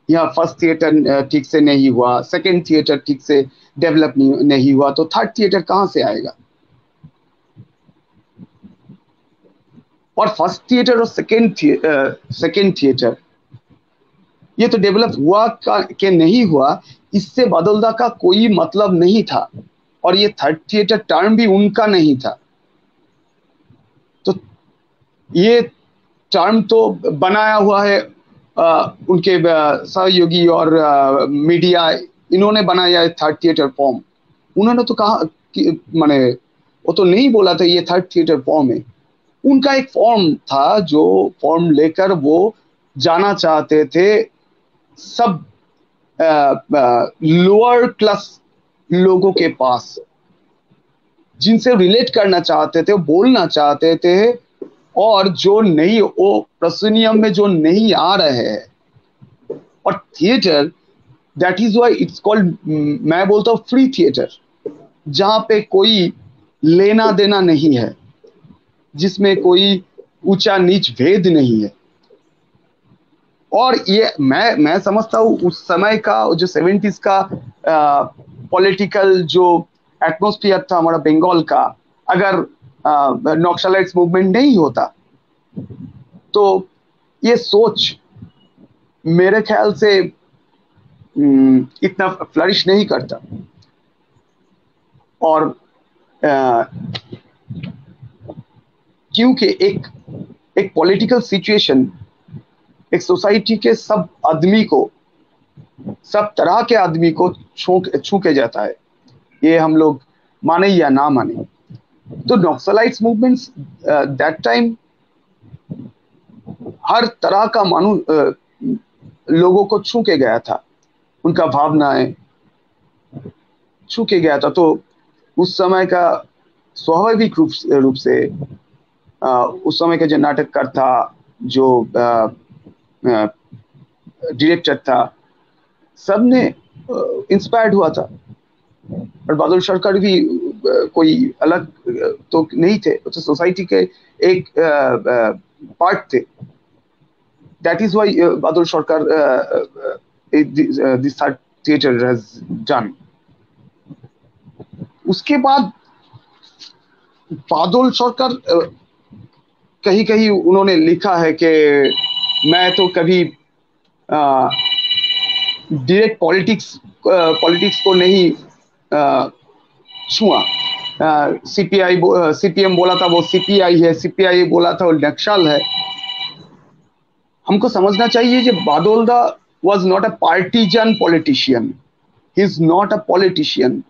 यहाँ फर्स्ट थिएटर ठीक से नहीं हुआ, सेकंड थिएटर ठीक से डेवलप नहीं हुआ, तो थर्ड थिएटर कहाँ से आएगा। और फर्स्ट थिएटर और सेकेंड थिएटर ये तो डेवलप हुआ के नहीं हुआ, इससे बदौलता का कोई मतलब नहीं था, और ये थर्ड थिएटर टर्म भी उनका नहीं था। तो ये टर्म तो बनाया हुआ है उनके सहयोगी और मीडिया, इन्होंने बनाया है थर्ड थिएटर फॉर्म। उन्होंने तो कहा कि माने वो तो नहीं बोला था ये थर्ड थिएटर फॉर्म है, उनका एक फॉर्म था जो फॉर्म लेकर वो जाना चाहते थे सब लोअर क्लास लोगों के पास, जिनसे रिलेट करना चाहते थे, बोलना चाहते थे, और जो नहीं, वो प्रोसिनियम में जो नहीं आ रहे हैं। और theatre, that is why it's called, मैं बोलता हूँ फ्री थिएटर, जहां पे कोई लेना देना नहीं है, जिसमें कोई ऊंचा नीच भेद नहीं है। और ये मैं समझता हूँ उस समय का जो 70s का पॉलिटिकल जो एटमॉस्फेयर था हमारा बंगाल का, अगर नक्सलाइट्स मूवमेंट नहीं होता तो ये सोच मेरे ख्याल से इतना फ्लरिश नहीं करता। और क्योंकि एक पॉलिटिकल सिचुएशन एक सोसाइटी के सब आदमी को, सब तरह के आदमी को छू के जाता है, ये हम लोग माने या ना माने। तो नक्सलाइट्स मूवमेंट्स दैट टाइम हर तरह का लोगों को छू के गया था, उनका भावनाएं छू के गया था। तो उस समय का स्वाभाविक रूप से उस समय का जो नाटककार था, जो डायरेक्टर था, सबने इंस्पायर्ड हुआ था। और बादल सरकार भी कोई अलग तो नहीं थे, तो सोसाइटी के एक पार्ट थे। दैट इज व्हाई बादल सरकार this third theatre has done. उसके बाद बादल सरकार कहीं कहीं उन्होंने लिखा है कि मैं तो कभी डायरेक्ट पॉलिटिक्स को नहीं छुआ। सीपीएम बोला था वो सीपीआई है, सीपीआई बोला था वो नक्सल है। हमको समझना चाहिए कि बादोलदा was not a partisan politician. He is not a politician.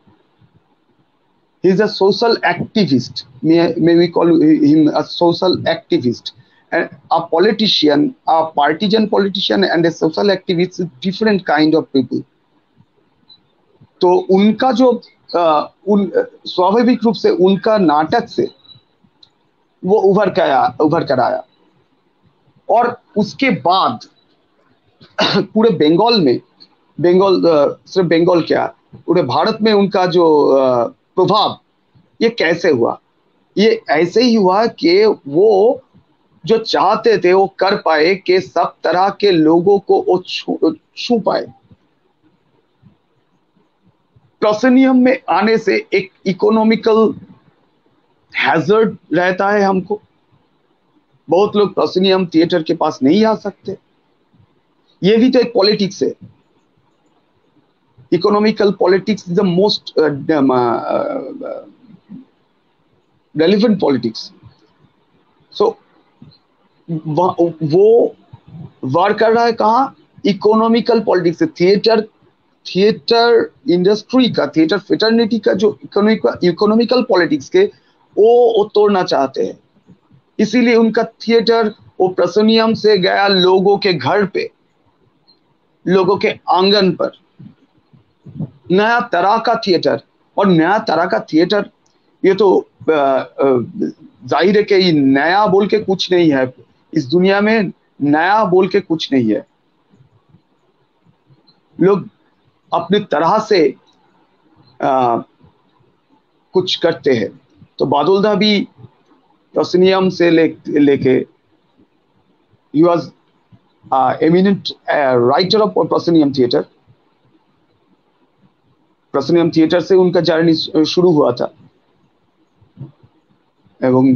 He is a social activist. May we call him a social activist. And a politician, a partisan politician and a social activist is different kind of people. तो उनका जो स्वाभाविक रूप से उनका नाटक से वो उभर कर आया। और उसके बाद पूरे बंगाल में, सिर्फ बंगाल क्या, पूरे भारत में उनका जो प्रभाव ये कैसे हुआ? ये ऐसे ही हुआ कि वो जो चाहते थे वो कर पाए कि सब तरह के लोगों को वो छू पाए। प्रोसिनियम में आने से एक इकोनॉमिकल हैजर्ड रहता है हमको। बहुत लोग प्रोसिनियम थिएटर के पास नहीं आ सकते। ये भी तो एक पॉलिटिक्स है। Economical politics is the most relevant politics. So वो वर्क कर रहा है कहाँ? इकोनॉमिकल पॉलिटिक्स से। थिएटर इंडस्ट्री का, थिएटर फ्रेटर्निटी का जो इकोनॉमिकल पॉलिटिक्स के वो तोड़ना चाहते हैं। इसीलिए उनका थिएटर वो प्रोसिनियम से गया लोगों के घर पे, लोगों के आंगन पर। नया तरह का थिएटर, और नया तरह का थिएटर ये तो जाहिर है कि नया बोल के कुछ नहीं है इस दुनिया में। नया बोल के कुछ नहीं है। लोग अपने तरह से कुछ करते हैं। तो बादोलदा भी प्रोसिनियम से लेके he was eminent writer of proscenium theatre. Proscenium theatre से उनका जर्नी शुरू हुआ था। एवं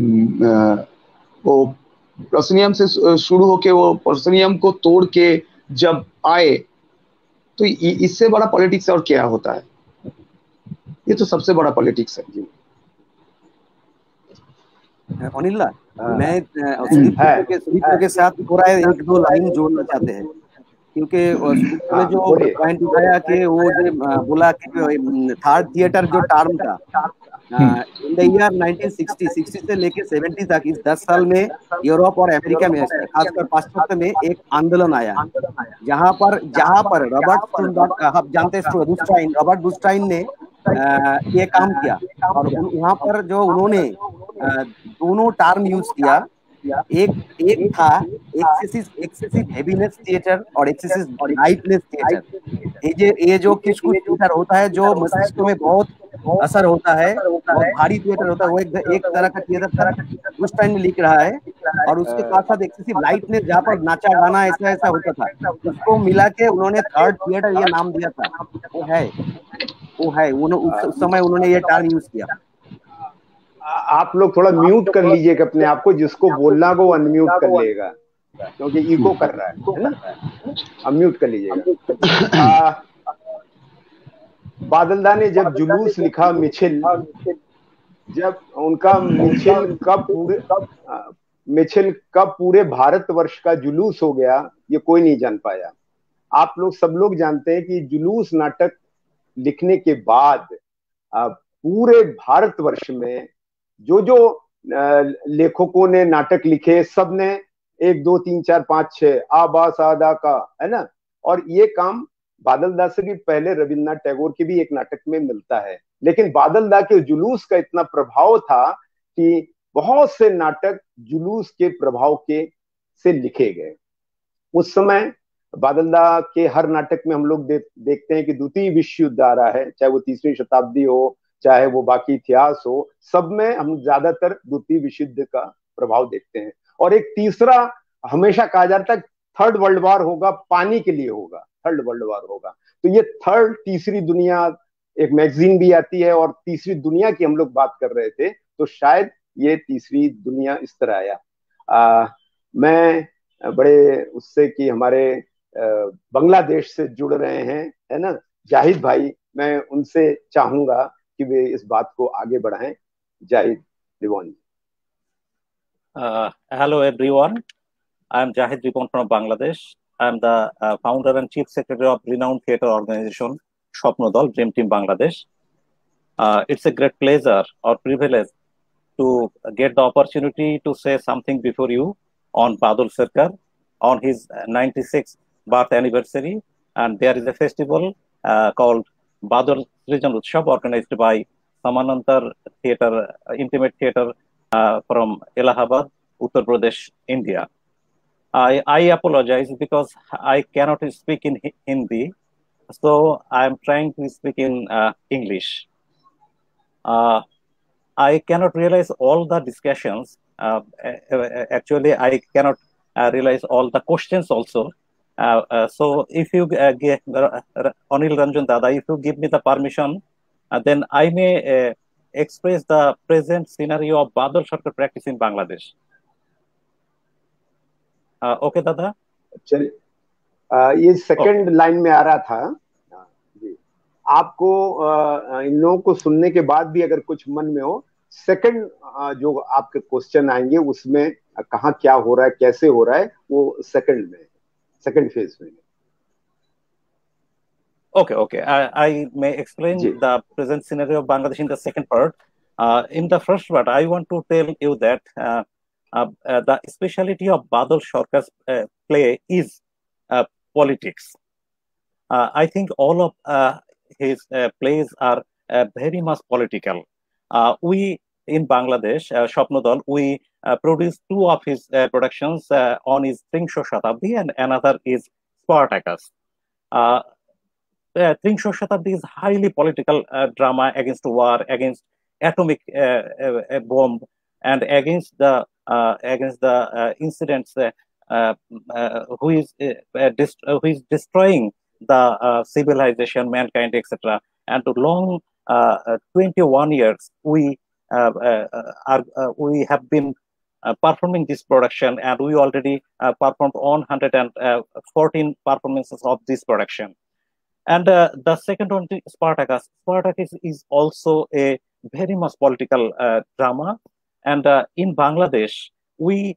वो प्रोसिनियम से शुरू होके वो प्रोसिनियम को तोड़ के जब आए, तो इससे बड़ा पॉलिटिक्स और क्या होता है? ये तो सबसे बड़ा पॉलिटिक्स है जी। अनिल, मैं सुदीप के साथ थोड़ा एक दो लाइन जोड़ना चाहते हैं, क्योंकि सुदीप ने जो पॉइंट उठाया कि वो जो बोला कि थर्ड थिएटर जो टर्म था इन द ईयर 1960 से लेके 70 तक, इस 10 साल में यूरोप और अमेरिका में, खासकर पाश्चात्य में एक आंदोलन आया, जहां पर रॉबर्ट बुस्टाइन ने ये काम किया, और वहां पर जो उन्होंने दोनों टर्म यूज किया, एक था एक्सेसिव हेवीनेस थिएटर और एक्सेसिव लाइटनेस थिएटर। ये जो कुछ थिएटर होता है जो मस्तिष्क में बहुत असर होता है, बहुत भारी थिएटर होता है, वो एक तरह का थिएटर था उस टाइम में लिख रहा है। और उसके साथ साथ एक्सेसिव लाइटनेस, जहाँ पर नाचा गाना ऐसा होता था, उसको मिला के उन्होंने थर्ड थिएटर ये नाम दिया था। वो है उस समय उन्होंने ये टर्म यूज किया। आप लोग थोड़ा म्यूट कर लीजिएगा अपने आप को, जिसको बोलना को अनम्यूट कर लेगा, क्योंकि इको कर रहा है ना, अनम्यूट कर लीजिएगा। बादलदा ने जब जुलूस लिखा मिचिल, जब उनका मिचिल का पूरे भारतवर्ष का जुलूस हो गया, ये कोई नहीं जान पाया। आप लोग सब लोग जानते हैं कि जुलूस नाटक लिखने के बाद पूरे भारतवर्ष में जो लेखकों ने नाटक लिखे, सब ने 1 2 3 4 5 6 आबा सादा का, है ना। और ये काम बादल दा से भी पहले रविन्द्रनाथ टैगोर के भी एक नाटक में मिलता है। लेकिन बादल दा के जुलूस का इतना प्रभाव था कि बहुत से नाटक जुलूस के प्रभाव के से लिखे गए। उस समय बादल दा के हर नाटक में हम लोग देखते हैं कि द्वितीय विश्व युद्ध आ रहा है, चाहे वो 3वीं शताब्दी हो, चाहे वो बाकी इतिहास हो, सब में हम ज्यादातर द्वितीय विश्व युद्ध का प्रभाव देखते हैं। और एक तीसरा हमेशा कहा जाता है थर्ड वर्ल्ड वॉर होगा, पानी के लिए होगा, थर्ड वर्ल्ड वॉर होगा। तो ये तीसरी दुनिया, एक मैगजीन भी आती है, और तीसरी दुनिया की हम लोग बात कर रहे थे, तो शायद ये तीसरी दुनिया इस तरह आया। मैं बड़े उससे कि हमारे बांग्लादेश से जुड़ रहे हैं, है ना, जाहिद भाई, मैं उनसे चाहूंगा कि वे इस बात को आगे बढ़ाएं। Zahid रिवॉन। Hello everyone, I am Jahid Ripon from Bangladesh. I am the founder and chief secretary of renowned theatre organization Shopnodol Dream Team Bangladesh. It's a great pleasure or privilege to get the opportunity to say something before you on Badal Sarkar on his 96th birth anniversary. And there is a festival called Badal Srijan Utsav, organized by Samanantar Theatre, Intimate Theatre from Allahabad, Uttar Pradesh, India. I apologize because I cannot speak in Hindi, so I am trying to speak in English. I cannot realize all the discussions. Actually, I cannot realize all the questions also. So if you, Anil Ranjan Dada, if you give me the permission, then I may express the present scenario of Badal Sarkar practice in Bangladesh. Okay, दादा? चलिए, ये second line में आ रहा था जी। आपको इन लोगों को सुनने के बाद भी अगर कुछ मन में हो, सेकंड जो आपके क्वेश्चन आएंगे उसमें कहाँ क्या हो रहा है, कैसे हो रहा है, वो सेकंड में, सेकंड फेज में। Okay. I may explain the present scenario of Bangladesh in the second part. In the first part, I want to tell you that the speciality of Badal Sarkar's play is politics. I think all of his plays are very much political. We in Bangladesh, Shopnodol, we produced 2 of his productions. On is Tringsho Shatabdi and another is Spartacus. Tringsho Shatabdi is highly political drama against war, against atomic bomb, and against the incidents who is destroying the civilization, mankind, etc. And to long 21 years, we have been performing this production, and we already performed 114 performances of this production. And the second one, Spartacus. Spartacus is also a very much political drama, and in Bangladesh we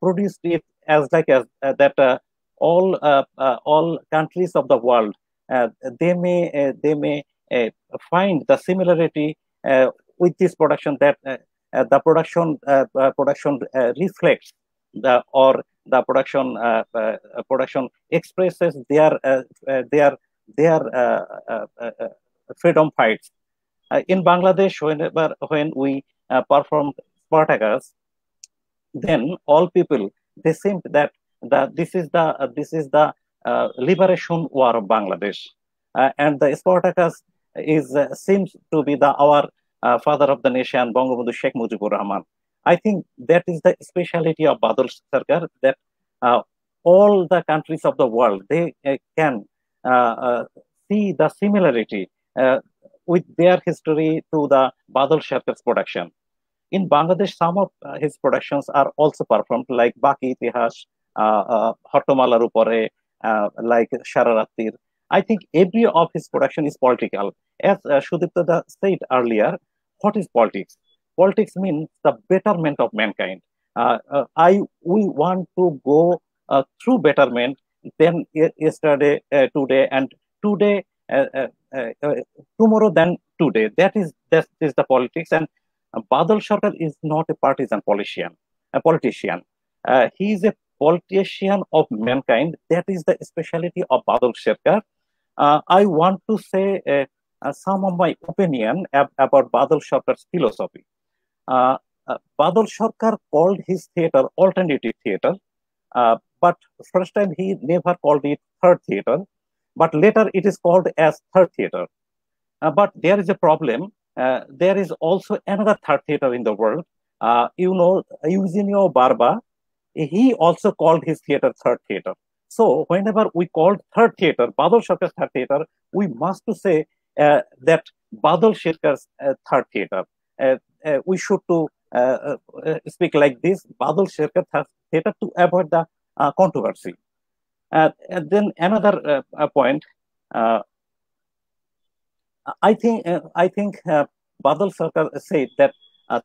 produced it as that all countries of the world they may find the similarity with this production, that the production reflects the production expresses their freedom fights. In Bangladesh, when we performed Spartacus, then all people, they seemed that this is the liberation war of Bangladesh, and the Spartacus seems to be our father of the nation, Bangabandhu Sheikh Mujibur Rahman. I think that is the speciality of Badal Sarkar, that all the countries of the world, they can see the similarity with their history to the Badal Sarkar's production. In Bangladesh, some of his productions are also performed, like Baki Itihas, Hattomalar Upore, like Shararattir. I think every of his production is political. As Sudipta said earlier, what is politics? Politics means the betterment of mankind. We want to go through betterment than yesterday, today, and today, tomorrow than today. That is the politics. And Badal Sarkar is not a partisan politician. He is a politician of mankind. That is the speciality of Badal Sarkar. I want to say some of my opinion about Badal Sarkar's philosophy. Badal Sarkar called his theater alternative theater, but first time he never called it third theater, but later it is called as third theater. But there is a problem. There is also another third theater in the world. Eugenio Barba, he also called his theater third theater. So whenever we called third theater, Badal Sarkar's third theater, we must to say that Badal Sarkar's third theater. We should to speak like this, Badal Sarkar third theater, to avoid the controversy. And then another point, I think Badal Sarkar said that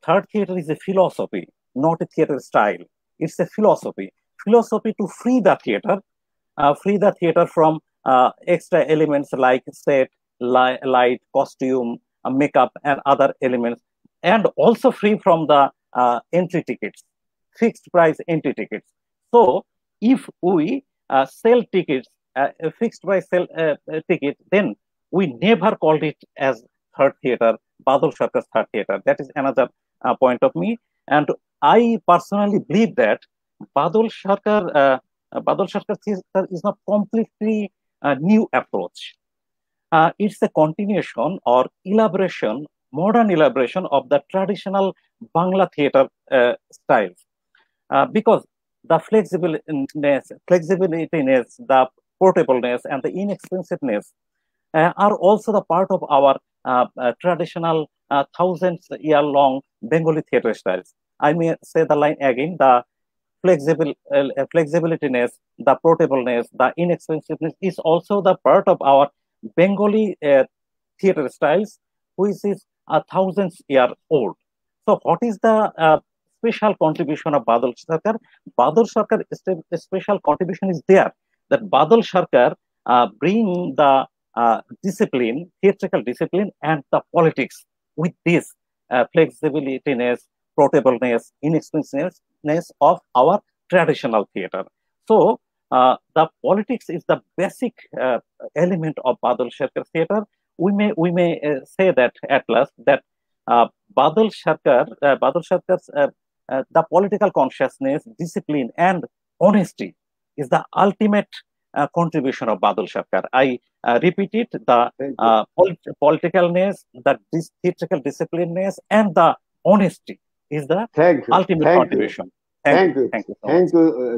third theater is a philosophy, not a theater style. It's a philosophy to free the theater from extra elements like set, light, costume, makeup, and other elements, and also free from the entry tickets, fixed price entry tickets. So if we sell tickets, fixed price sell ticket, then we never called it as third theater, Badal Sarkar's third theater. That is another point of me. And I personally believe that Badal Sarkar theater is not completely a new approach. It's a continuation or modern elaboration of the traditional Bangla theater styles. Because the flexibilityness, the portableness, and the inexpensiveness are also the part of our traditional thousands-year-long Bengali theater styles. I may say the line again: the flexibilityness, the portableness, the inexpensiveness is also the part of our Bengali theater styles, which is 1,000 years old. So, what is the special contribution of Badal Sarkar? Badal Sarkar special contribution is there, that Badal Sarkar bring the discipline, theatrical discipline, and the politics with this flexibilityness, portableness, inexpensiveness of our traditional theater. So the politics is the basic element of Badal Sarkar theater. We may say that at last that Badal Sarkar's the political consciousness, discipline, and honesty is the ultimate contribution of Badal Sarkar. I repeat it: the politicalness, the theatrical disciplineness, and the honesty is the ultimate contribution. Thank you,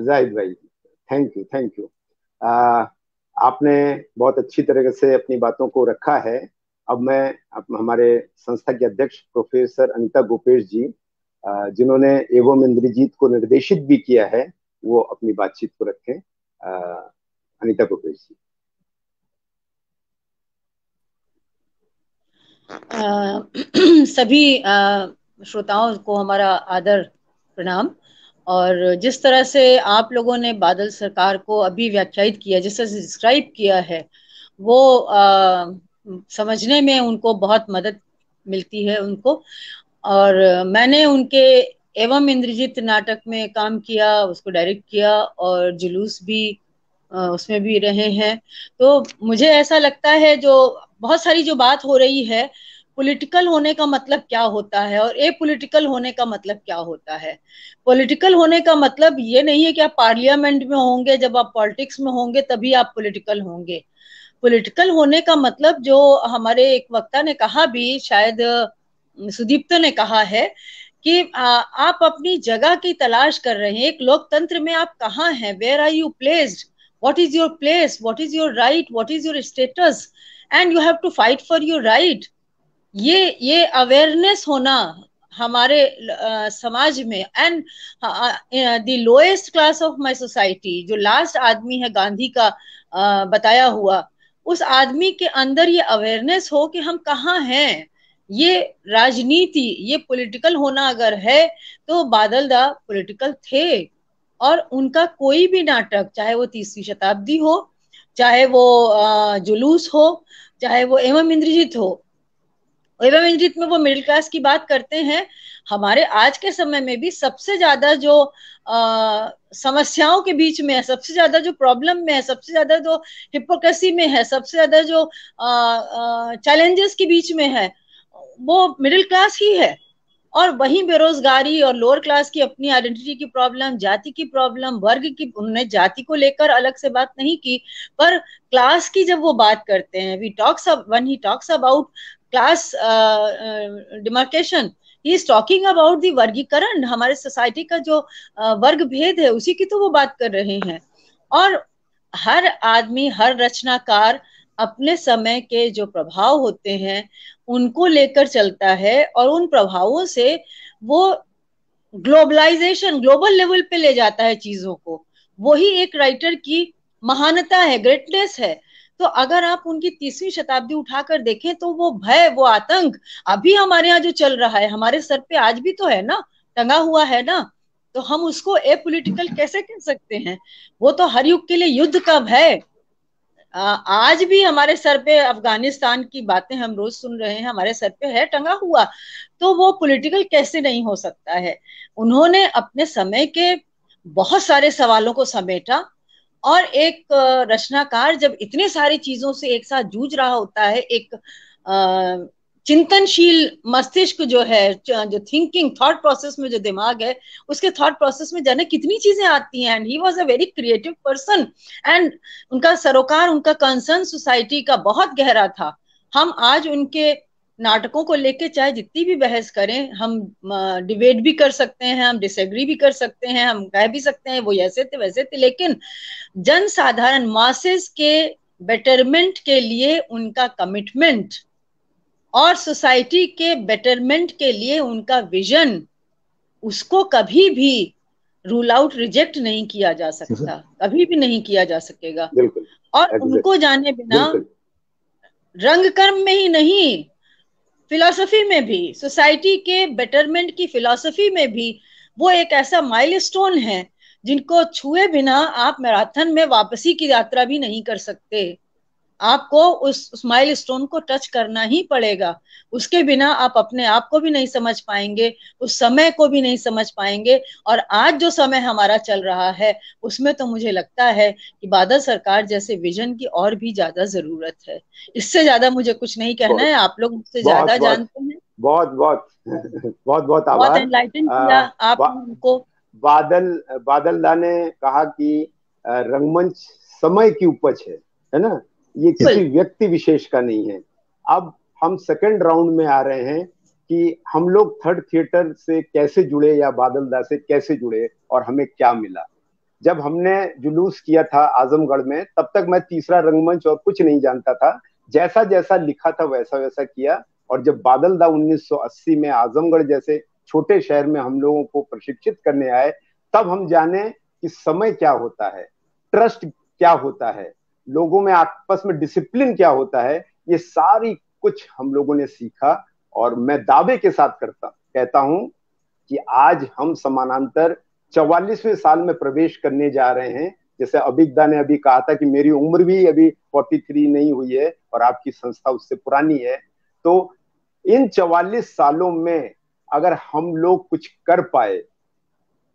Zahid भाई, thank you. आपने बहुत अच्छी तरह से अपनी बातों को रखा है. अब मैं हमारे संस्था के अध्यक्ष प्रोफेसर अनीता गोपेश जी जिन्होंने एवं इंद्रजीत को निर्देशित भी किया है, वो अपनी बातचीत को रखें। अनीता कोपेश जी। सभी श्रोताओं को हमारा आदर प्रणाम। और जिस तरह से आप लोगों ने बादल सरकार को अभी व्याख्यायित किया, जिस तरह से डिस्क्राइब किया है, वो समझने में उनको बहुत मदद मिलती है उनको। और मैंने उनके एवं इंद्रजीत नाटक में काम किया, उसको डायरेक्ट किया और जुलूस भी उसमें भी रहे हैं। तो मुझे ऐसा लगता है जो बहुत सारी जो बात हो रही है, पॉलिटिकल होने का मतलब क्या होता है और एपॉलिटिकल होने का मतलब क्या होता है। पॉलिटिकल होने का मतलब ये नहीं है कि आप पार्लियामेंट में होंगे, जब आप पॉलिटिक्स में होंगे तभी आप पॉलिटिकल होंगे। पॉलिटिकल होने का मतलब, जो हमारे एक वक्ता ने कहा भी, शायद सुदीप्त ने कहा है कि आप अपनी जगह की तलाश कर रहे हैं। एक लोकतंत्र में आप कहाँ हैं, where are you placed, what is your place, what is your right, what is your status, and you have to fight for your right. ये अवेयरनेस होना हमारे समाज में। And the lowest class of my society, जो last आदमी है गांधी का बताया हुआ, उस आदमी के अंदर ये अवेयरनेस हो कि हम कहाँ हैं। ये राजनीति, ये पॉलिटिकल होना अगर है तो बादल दा पॉलिटिकल थे। और उनका कोई भी नाटक, चाहे वो 30वीं शताब्दी हो, चाहे वो जुलूस हो, चाहे वो एवं इंद्रजीत हो, एवं इंद्रजीत में वो मिडिल क्लास की बात करते हैं। हमारे आज के समय में भी सबसे ज्यादा जो समस्याओं के बीच में है, सबसे ज्यादा जो प्रॉब्लम में है, सबसे ज्यादा जो हिपोक्रेसी में है, सबसे ज्यादा जो चैलेंजेस के बीच में है, वो मिडिल क्लास ही है। और वहीं बेरोजगारी और लोअर क्लास की अपनी आइडेंटिटी की प्रॉब्लम, जाति की प्रॉब्लम, वर्ग की, उन्होंने जाति को लेकर अलग से बात नहीं की, पर क्लास की जब वो बात करते हैं, when he talks about class demarcation, he is talking about the वर्गीकरण, हमारे सोसाइटी का जो वर्ग भेद है उसी की तो वो बात कर रहे हैं। और हर आदमी, हर रचनाकार अपने समय के जो प्रभाव होते हैं उनको लेकर चलता है, और उन प्रभावों से वो ग्लोबलाइजेशन, ग्लोबल लेवल पे ले जाता है चीजों को। वही एक राइटर की महानता है, ग्रेटनेस है। तो अगर आप उनकी 30वीं शताब्दी उठाकर देखें तो वो भय, वो आतंक अभी हमारे यहाँ जो चल रहा है, हमारे सर पे आज भी तो है ना, टंगा हुआ है ना। तो हम उसको एपॉलिटिकल कैसे कह सकते हैं? वो तो हर युग के लिए युद्ध का भय। आज भी हमारे सर पे अफगानिस्तान की बातें हम रोज सुन रहे हैं, हमारे सर पे है टंगा हुआ। तो वो पॉलिटिकल कैसे नहीं हो सकता है? उन्होंने अपने समय के बहुत सारे सवालों को समेटा, और एक रचनाकार जब इतने सारी चीजों से एक साथ जूझ रहा होता है, एक चिंतनशील मस्तिष्क जो है, जो थिंकिंग थॉट प्रोसेस में जो दिमाग है, उसके थॉट प्रोसेस में जाने कितनी चीजें आती हैं। And he was a very creative person, and उनका सरोकार, उनका कंसर्न सोसाइटी का बहुत गहरा था। हम आज उनके नाटकों को लेके चाहे जितनी भी बहस करें, हम डिबेट भी कर सकते हैं, हम डिसएग्री भी कर सकते हैं, हम कह भी सकते हैं वो ऐसे थे वैसे थे, लेकिन जन साधारण मासेस के बेटरमेंट के लिए उनका कमिटमेंट और सोसाइटी के बेटरमेंट के लिए उनका विजन, उसको कभी भी रूल आउट, रिजेक्ट नहीं किया जा सकता, कभी भी नहीं किया जा सकेगा। और उनको जाने बिना रंग कर्म में ही नहीं, फिलॉसफी में भी, सोसाइटी के बेटरमेंट की फिलॉसफी में भी वो एक ऐसा माइलस्टोन है जिनको छुए बिना आप मैराथन में वापसी की यात्रा भी नहीं कर सकते। आपको उस माइलस्टोन को टच करना ही पड़ेगा, उसके बिना आप अपने आप को भी नहीं समझ पाएंगे, उस समय को भी नहीं समझ पाएंगे। और आज जो समय हमारा चल रहा है उसमें तो मुझे लगता है कि बादल सरकार जैसे विजन की और भी ज्यादा जरूरत है। इससे ज्यादा मुझे कुछ नहीं कहना है, आप लोग मुझसे ज्यादा जानते हैं। बहुत बहुत बहुत बहुत आभार। बहुत एनलाइटन किया आप उनको। बादल दा ने कहा कि रंगमंच समय की उपज है ना, ये किसी व्यक्ति विशेष का नहीं है। अब हम सेकंड राउंड में आ रहे हैं कि हम लोग थर्ड थिएटर से कैसे जुड़े या बादल दा से कैसे जुड़े और हमें क्या मिला। जब हमने जुलूस किया था आजमगढ़ में, तब तक मैं तीसरा रंगमंच और कुछ नहीं जानता था, जैसा जैसा लिखा था वैसा वैसा किया। और जब बादल दा 1980 में आजमगढ़ जैसे छोटे शहर में हम लोगों को प्रशिक्षित करने आए, तब हम जाने कि समय क्या होता है, ट्रस्ट क्या होता है, लोगों में आपस में डिसिप्लिन क्या होता है, ये सारी कुछ हम लोगों ने सीखा। और मैं दावे के साथ कहता हूं कि आज हम समानांतर 44वें साल में प्रवेश करने जा रहे हैं। जैसे अभिज्ञा ने अभी कहा था कि मेरी उम्र भी अभी 43 नहीं हुई है और आपकी संस्था उससे पुरानी है। तो इन 44 सालों में अगर हम लोग कुछ कर पाए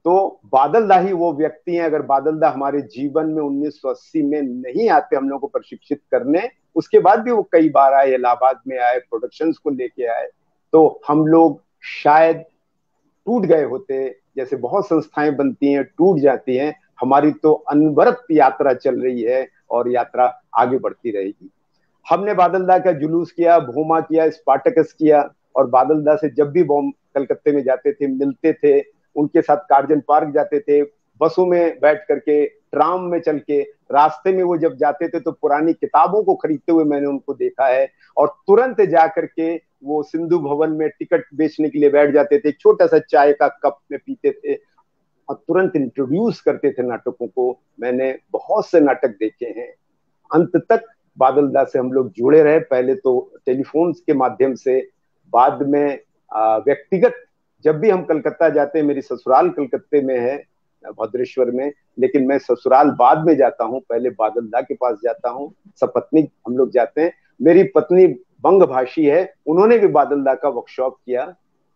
तो बादल दा ही वो व्यक्ति हैं। अगर बादल दा हमारे जीवन में 1980 में नहीं आते हम लोगों को प्रशिक्षित करने, उसके बाद भी वो कई बार आए, इलाहाबाद में आए, प्रोडक्शंस को लेके आए, तो हम लोग शायद टूट गए होते। जैसे बहुत संस्थाएं बनती हैं, टूट जाती हैं, हमारी तो अनवरत यात्रा चल रही है और यात्रा आगे बढ़ती रहेगी। हमने बादल दा का जुलूस किया, भूमा किया, स्पार्टकस किया, और बादल दा से जब भी कलकत्ते में जाते थे, मिलते थे, उनके साथ कार्जन पार्क जाते थे, बसों में बैठ करके, ट्राम में चल के, रास्ते में वो जब जाते थे तो पुरानी किताबों को खरीदते हुए मैंने उनको देखा है। और तुरंत जा करके वो सिंधु भवन में टिकट बेचने के लिए बैठ जाते थे, छोटा सा चाय का कप में पीते थे और तुरंत इंट्रोड्यूस करते थे नाटकों को। मैंने बहुत से नाटक देखे हैं। अंत तक बादल दा से हम लोग जुड़े रहे, पहले तो टेलीफोन के माध्यम से, बाद में व्यक्तिगत। जब भी हम कलकत्ता जाते हैं, मेरी ससुराल कलकत्ते में है, भद्रेश्वर में, लेकिन मैं ससुराल बाद में जाता हूँ, पहले बादल दा के पास जाता हूँ, सपत्नी हम लोग जाते हैं। मेरी पत्नी बंग भाषी है, उन्होंने भी बादल दा का वर्कशॉप किया।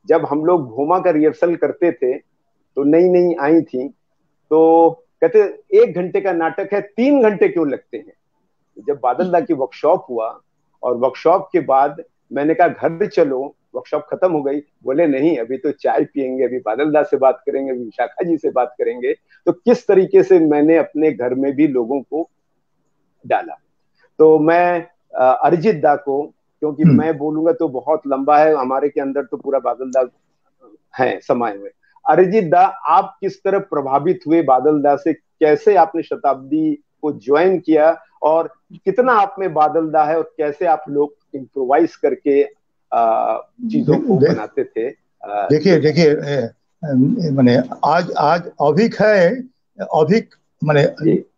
जब हम लोग भूमा का रिहर्सल करते थे तो नई नई आई थी, तो कहते 1 घंटे का नाटक है, 3 घंटे क्यों लगते हैं। जब बादल दा की वर्कशॉप हुआ और वर्कशॉप के बाद मैंने कहा घर चलो, वर्कशॉप खत्म हो गई, बोले नहीं अभी तो चाय पियेंगे, अभी बादल दा से बात करेंगे, अभी विशाखा जी से बात करेंगे। तो किस तरीके से मैंने अपने घर में भी लोगों को डाला। तो मैं अरिजीत दा को, क्योंकि मैं बोलूंगा तो बहुत लंबा है, हमारे के अंदर तो पूरा बादल दा है समाये हुए। अरिजीत दा, आप किस तरह प्रभावित हुए बादल दा से, कैसे आपने शताब्दी को ज्वाइन किया और कितना आप में बादल दा है और कैसे आप लोग इम्प्रोवाइज करके चीजों को बनाते थे। देखिए माने आज अभिक है, अभिक माने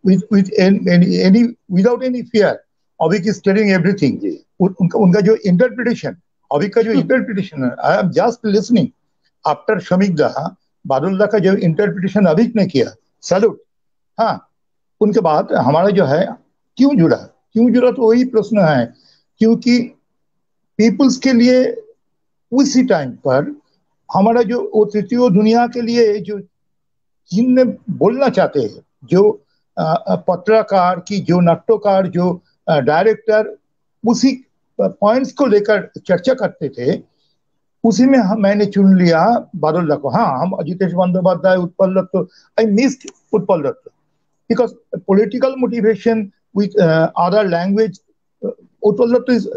without any fear Abhik is telling everything. उनका जो इंटरप्रिटेशन, अभिक का जो इंटरप्रिटेशन है, I am just listening after Shamik da, Badal दा का जो इंटरप्रिटेशन अभिक ने किया, सैल्यूट। हाँ, उनके बाद हमारा जो है क्यों जुड़ा तो वही प्रश्न है, क्योंकि पीपल्स के लिए उसी टाइम पर हमारा जो तृतीय दुनिया के लिए जो जिनने बोलना चाहते हैं, जो पत्रकार की, जो नाट्यकार, जो डायरेक्टर उसी पॉइंट्स को लेकर चर्चा करते थे, उसी में मैंने चुन लिया बादल दा को। हाँ, हम Ajitesh Bandopadhyay, Utpal Dutt, I missed Utpal Dutt because political motivation with other language, Utpal Datta is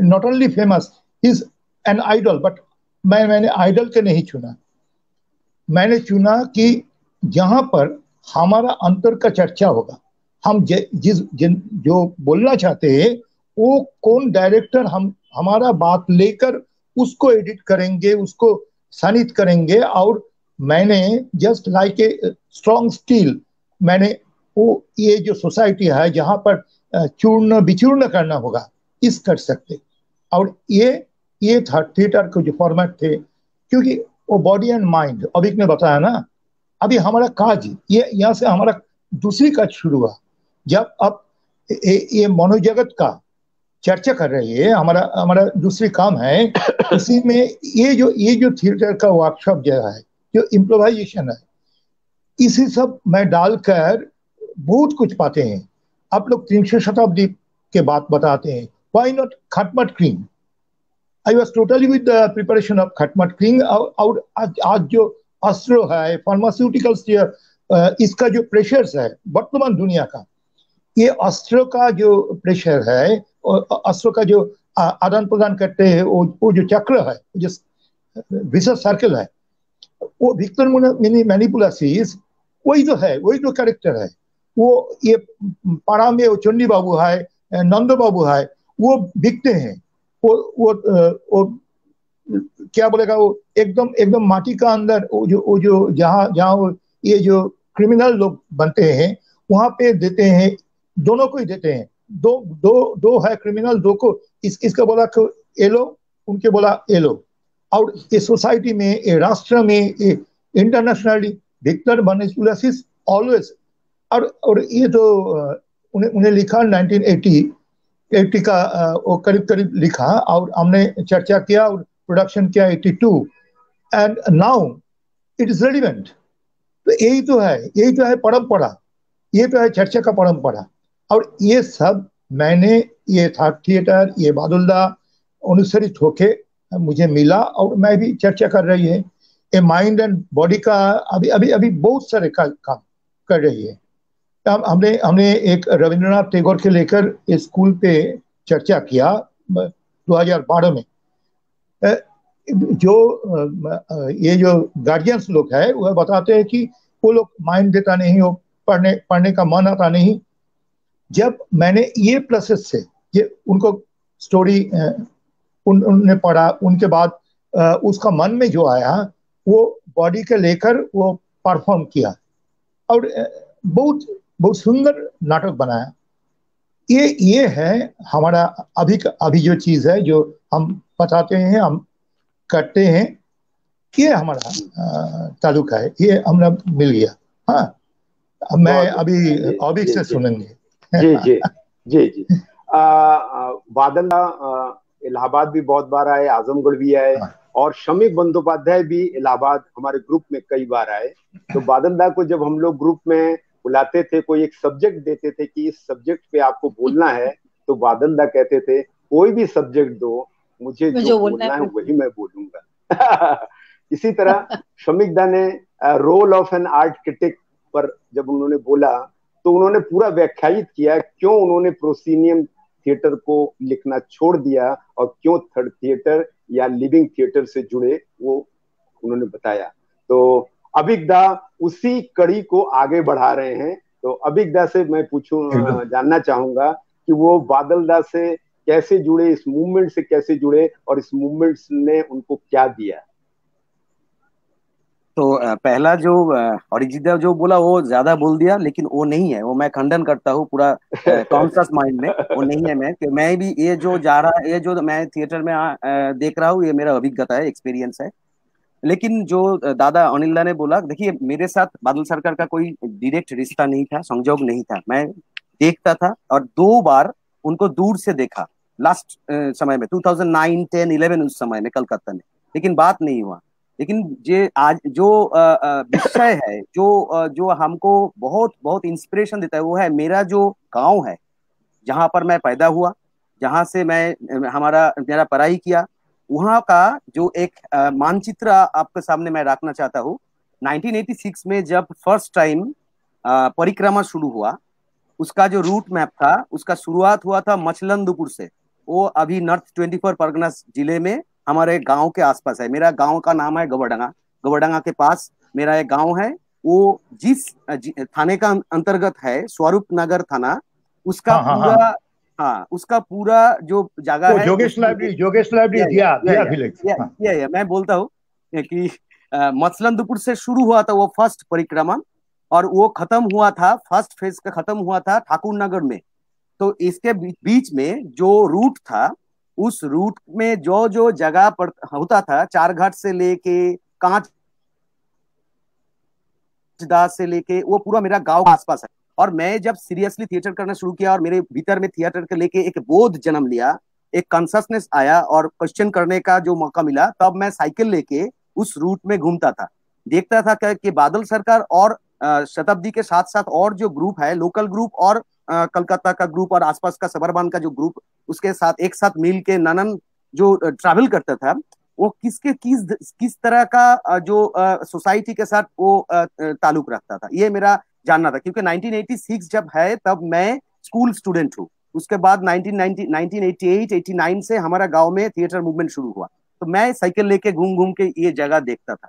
not only famous, he is an idol, but मैंने आइडल के नहीं चुना। मैंने चुना कि जहां पर हमारा अंतर का चर्चा होगा, हम जो बोलना चाहते हैं वो कौन डायरेक्टर हमारा बात लेकर उसको एडिट करेंगे, उसको सनित करेंगे। और मैंने just like a strong steel, मैंने वो ये जो सोसाइटी है जहां पर चूर्ण विचूर्ण करना होगा, इस कर सकते। और ये था थिएटर के जो फॉर्मेट थे, क्योंकि वो बॉडी एंड माइंड, अभी ने बताया ना, अभी हमारा काज ये यहाँ से हमारा दूसरी काज शुरू हुआ। जब अब ये मनोजगत का चर्चा कर रही है, हमारा दूसरी काम है, इसी में ये जो थिएटर का वर्कशॉप जो है, जो इम्प्रोवाइजेशन है, इसी सब में डालकर बहुत कुछ पाते हैं। आप लोग 300 शताब्दी के बात बताते हैं, व्हाई नॉट खटमट cream. I was totally with the preparation of खटमट क्रीम। और आज जो अस्त्र है, फार्मास्यूटिकल्स, इसका जो प्रेशर है वर्तमान दुनिया का, ये अस्त्र का जो प्रेशर है, अस्त्र का जो आदान प्रदान करते हैं, वो जो चक्र है, जो विशेष सर्कल है, वो विक्टर मैनिपुलेसिस, वही तो है, वही तो कैरेक्टर है। वो ये पारा में वो चंडी बाबू है, नंद बाबू है, वो बिकते हैं, वो क्या बोलेगा वो एकदम एकदम माटी का अंदर वो जो जहाँ जहाँ ये जो क्रिमिनल लोग बनते हैं वहां पे देते हैं, दोनों को ही देते हैं। दो दो दो है क्रिमिनल, दो को इसका बोला कि ये लो, उनके बोला ये लो। और ये सोसाइटी में, ये राष्ट्र में, ये इंटरनेशनली विक्टर वेनेजुएला ऑलवेज। और ये तो उन्हें लिखा 1980 का वो करीब करीब लिखा, और हमने चर्चा किया और प्रोडक्शन किया 82, and now it is relevant. तो यही तो है परंपरा, ये तो है चर्चा का परंपरा। और ये सब मैंने, ये था थिएटर, ये बादुल्ला अनुसरित होके मुझे मिला, और मैं भी चर्चा कर रही है। ये माइंड एंड बॉडी का अभी अभी अभी बहुत सारे काम कर रही है। हमने एक रविंद्रनाथ टैगोर के लेकर स्कूल पे चर्चा किया 2012 में। जो ये जो गार्जियंस लोग है वह बताते हैं कि वो लोग माइंड देता नहीं, हो पढ़ने का मन आता नहीं। जब मैंने ये प्रोसेस से ये उनको स्टोरी उन्होंने पढ़ा, उनके बाद उसका मन में जो आया वो बॉडी के लेकर वो परफॉर्म किया, और बहुत बहुत सुंदर नाटक बनाया। ये है हमारा अभी जो चीज है, जो हम बताते हैं, हम करते हैं, ये हमारा तालुका है, ये हमरा मिल गया। हाँ, मैं अभी ऑबिक से सुनेंगे। जी जी जी जी। बादल इलाहाबाद भी बहुत बार आए, आजमगढ़ भी आए, और शमीक बंदोपाध्याय भी इलाहाबाद हमारे ग्रुप में कई बार आए। तो बादल दा को जब हम लोग ग्रुप में बुलाते थे, कोई एक सब्जेक्ट देते थे कि इस सब्जेक्ट पे आपको बोलना है, तो बादल दा कहते थे कोई भी सब्जेक्ट दो, मुझे जो बोलना है वही मैं बोलूंगा। इसी तरह शमीक दा ने role of an art critic पर जब उन्होंने बोला, तो उन्होंने पूरा व्याख्यायित किया क्यों उन्होंने प्रोसीनियम थिएटर को लिखना छोड़ दिया और क्यों थर्ड थिएटर या लिविंग थिएटर से जुड़े, वो उन्होंने बताया। तो अभिक दा उसी कड़ी को आगे बढ़ा रहे हैं। तो अभिक दा से मैं जानना चाहूंगा कि वो बादल दा से कैसे जुड़े, इस मूवमेंट से कैसे जुड़े, और इस मूवमेंट ने उनको क्या दिया। तो पहला जो अरिजीत दा जो बोला वो ज्यादा बोल दिया, लेकिन वो नहीं है, वो मैं खंडन करता हूँ पूरा कॉन्शियस माइंड में, वो नहीं है। मैं भी ये जो जा रहा है, ये जो मैं थिएटर में देख रहा हूँ, ये मेरा अभिज्ञता है, एक्सपीरियंस है। लेकिन जो दादा अनिल दा ने बोला, देखिए मेरे साथ बादल सरकार का कोई डायरेक्ट रिश्ता नहीं था, संजोग नहीं था। मैं देखता था और 2 बार उनको दूर से देखा लास्ट समय में 2009, 10, 11 उस समय में कलकत्ता में, लेकिन बात नहीं हुआ। लेकिन जे आज जो विषय है, जो हमको बहुत बहुत इंस्पिरेशन देता है, वो है मेरा जो गांव है, जहां पर मैं पैदा हुआ, जहां से मेरा पढ़ाई किया, वहां का जो एक मानचित्र आपके सामने मैं रखना चाहता हूँ। 1986 में जब फर्स्ट टाइम परिक्रमा शुरू हुआ, उसका जो रूट मैप था, उसका शुरुआत हुआ था मचलंदपुर से। वो अभी नॉर्थ 24 परगनास जिले में हमारे गांव के आसपास है। मेरा गांव का नाम है गवरडंगा। गवरडंगा के पास मेरा एक गांव है। वो जिस थाने का अंतर्गत है, स्वरूप नगर थाना, उसका उसका पूरा जो जगह है, जोगेश लाइब्रेरी दिया। मैं बोलता हूँ कि मचलंदपुर से शुरू हुआ था वो फर्स्ट परिक्रमा, और वो खत्म हुआ था, फर्स्ट फेज का खत्म हुआ था ठाकुर नगर में। तो इसके बीच में जो रूट था, उस रूट में जो जगह पर होता था, चारघाट से लेके कांच दास से लेके, वो पूरा मेरा गांव के आसपास है। और मैं जब सीरियसली थिएटर करना शुरू किया और मेरे भीतर में थिएटर के लेके एक बोध जन्म लिया, एक कॉन्शियसनेस आया और क्वेश्चन करने का जो मौका मिला, तब मैं साइकिल लेके उस रूट में घूमता था, देखता था कि बादल सरकार और शताब्दी के साथ साथ और जो ग्रुप है, लोकल ग्रुप और कलकत्ता का ग्रुप और आसपास का सबरबान का जो ग्रुप, उसके साथ एक साथ मिल के ननन जो ट्रैवल करता था, वो किस तरह का जो सोसाइटी के साथ वो ताल्लुक रखता था, ये मेरा जानना था। क्योंकि 1986 जब है, तब मैं स्कूल स्टूडेंट हूँ। उसके बाद 1988-89 से हमारा गांव में थिएटर मूवमेंट शुरू हुआ। तो मैं साइकिल लेके घूम घूम के ये जगह देखता था।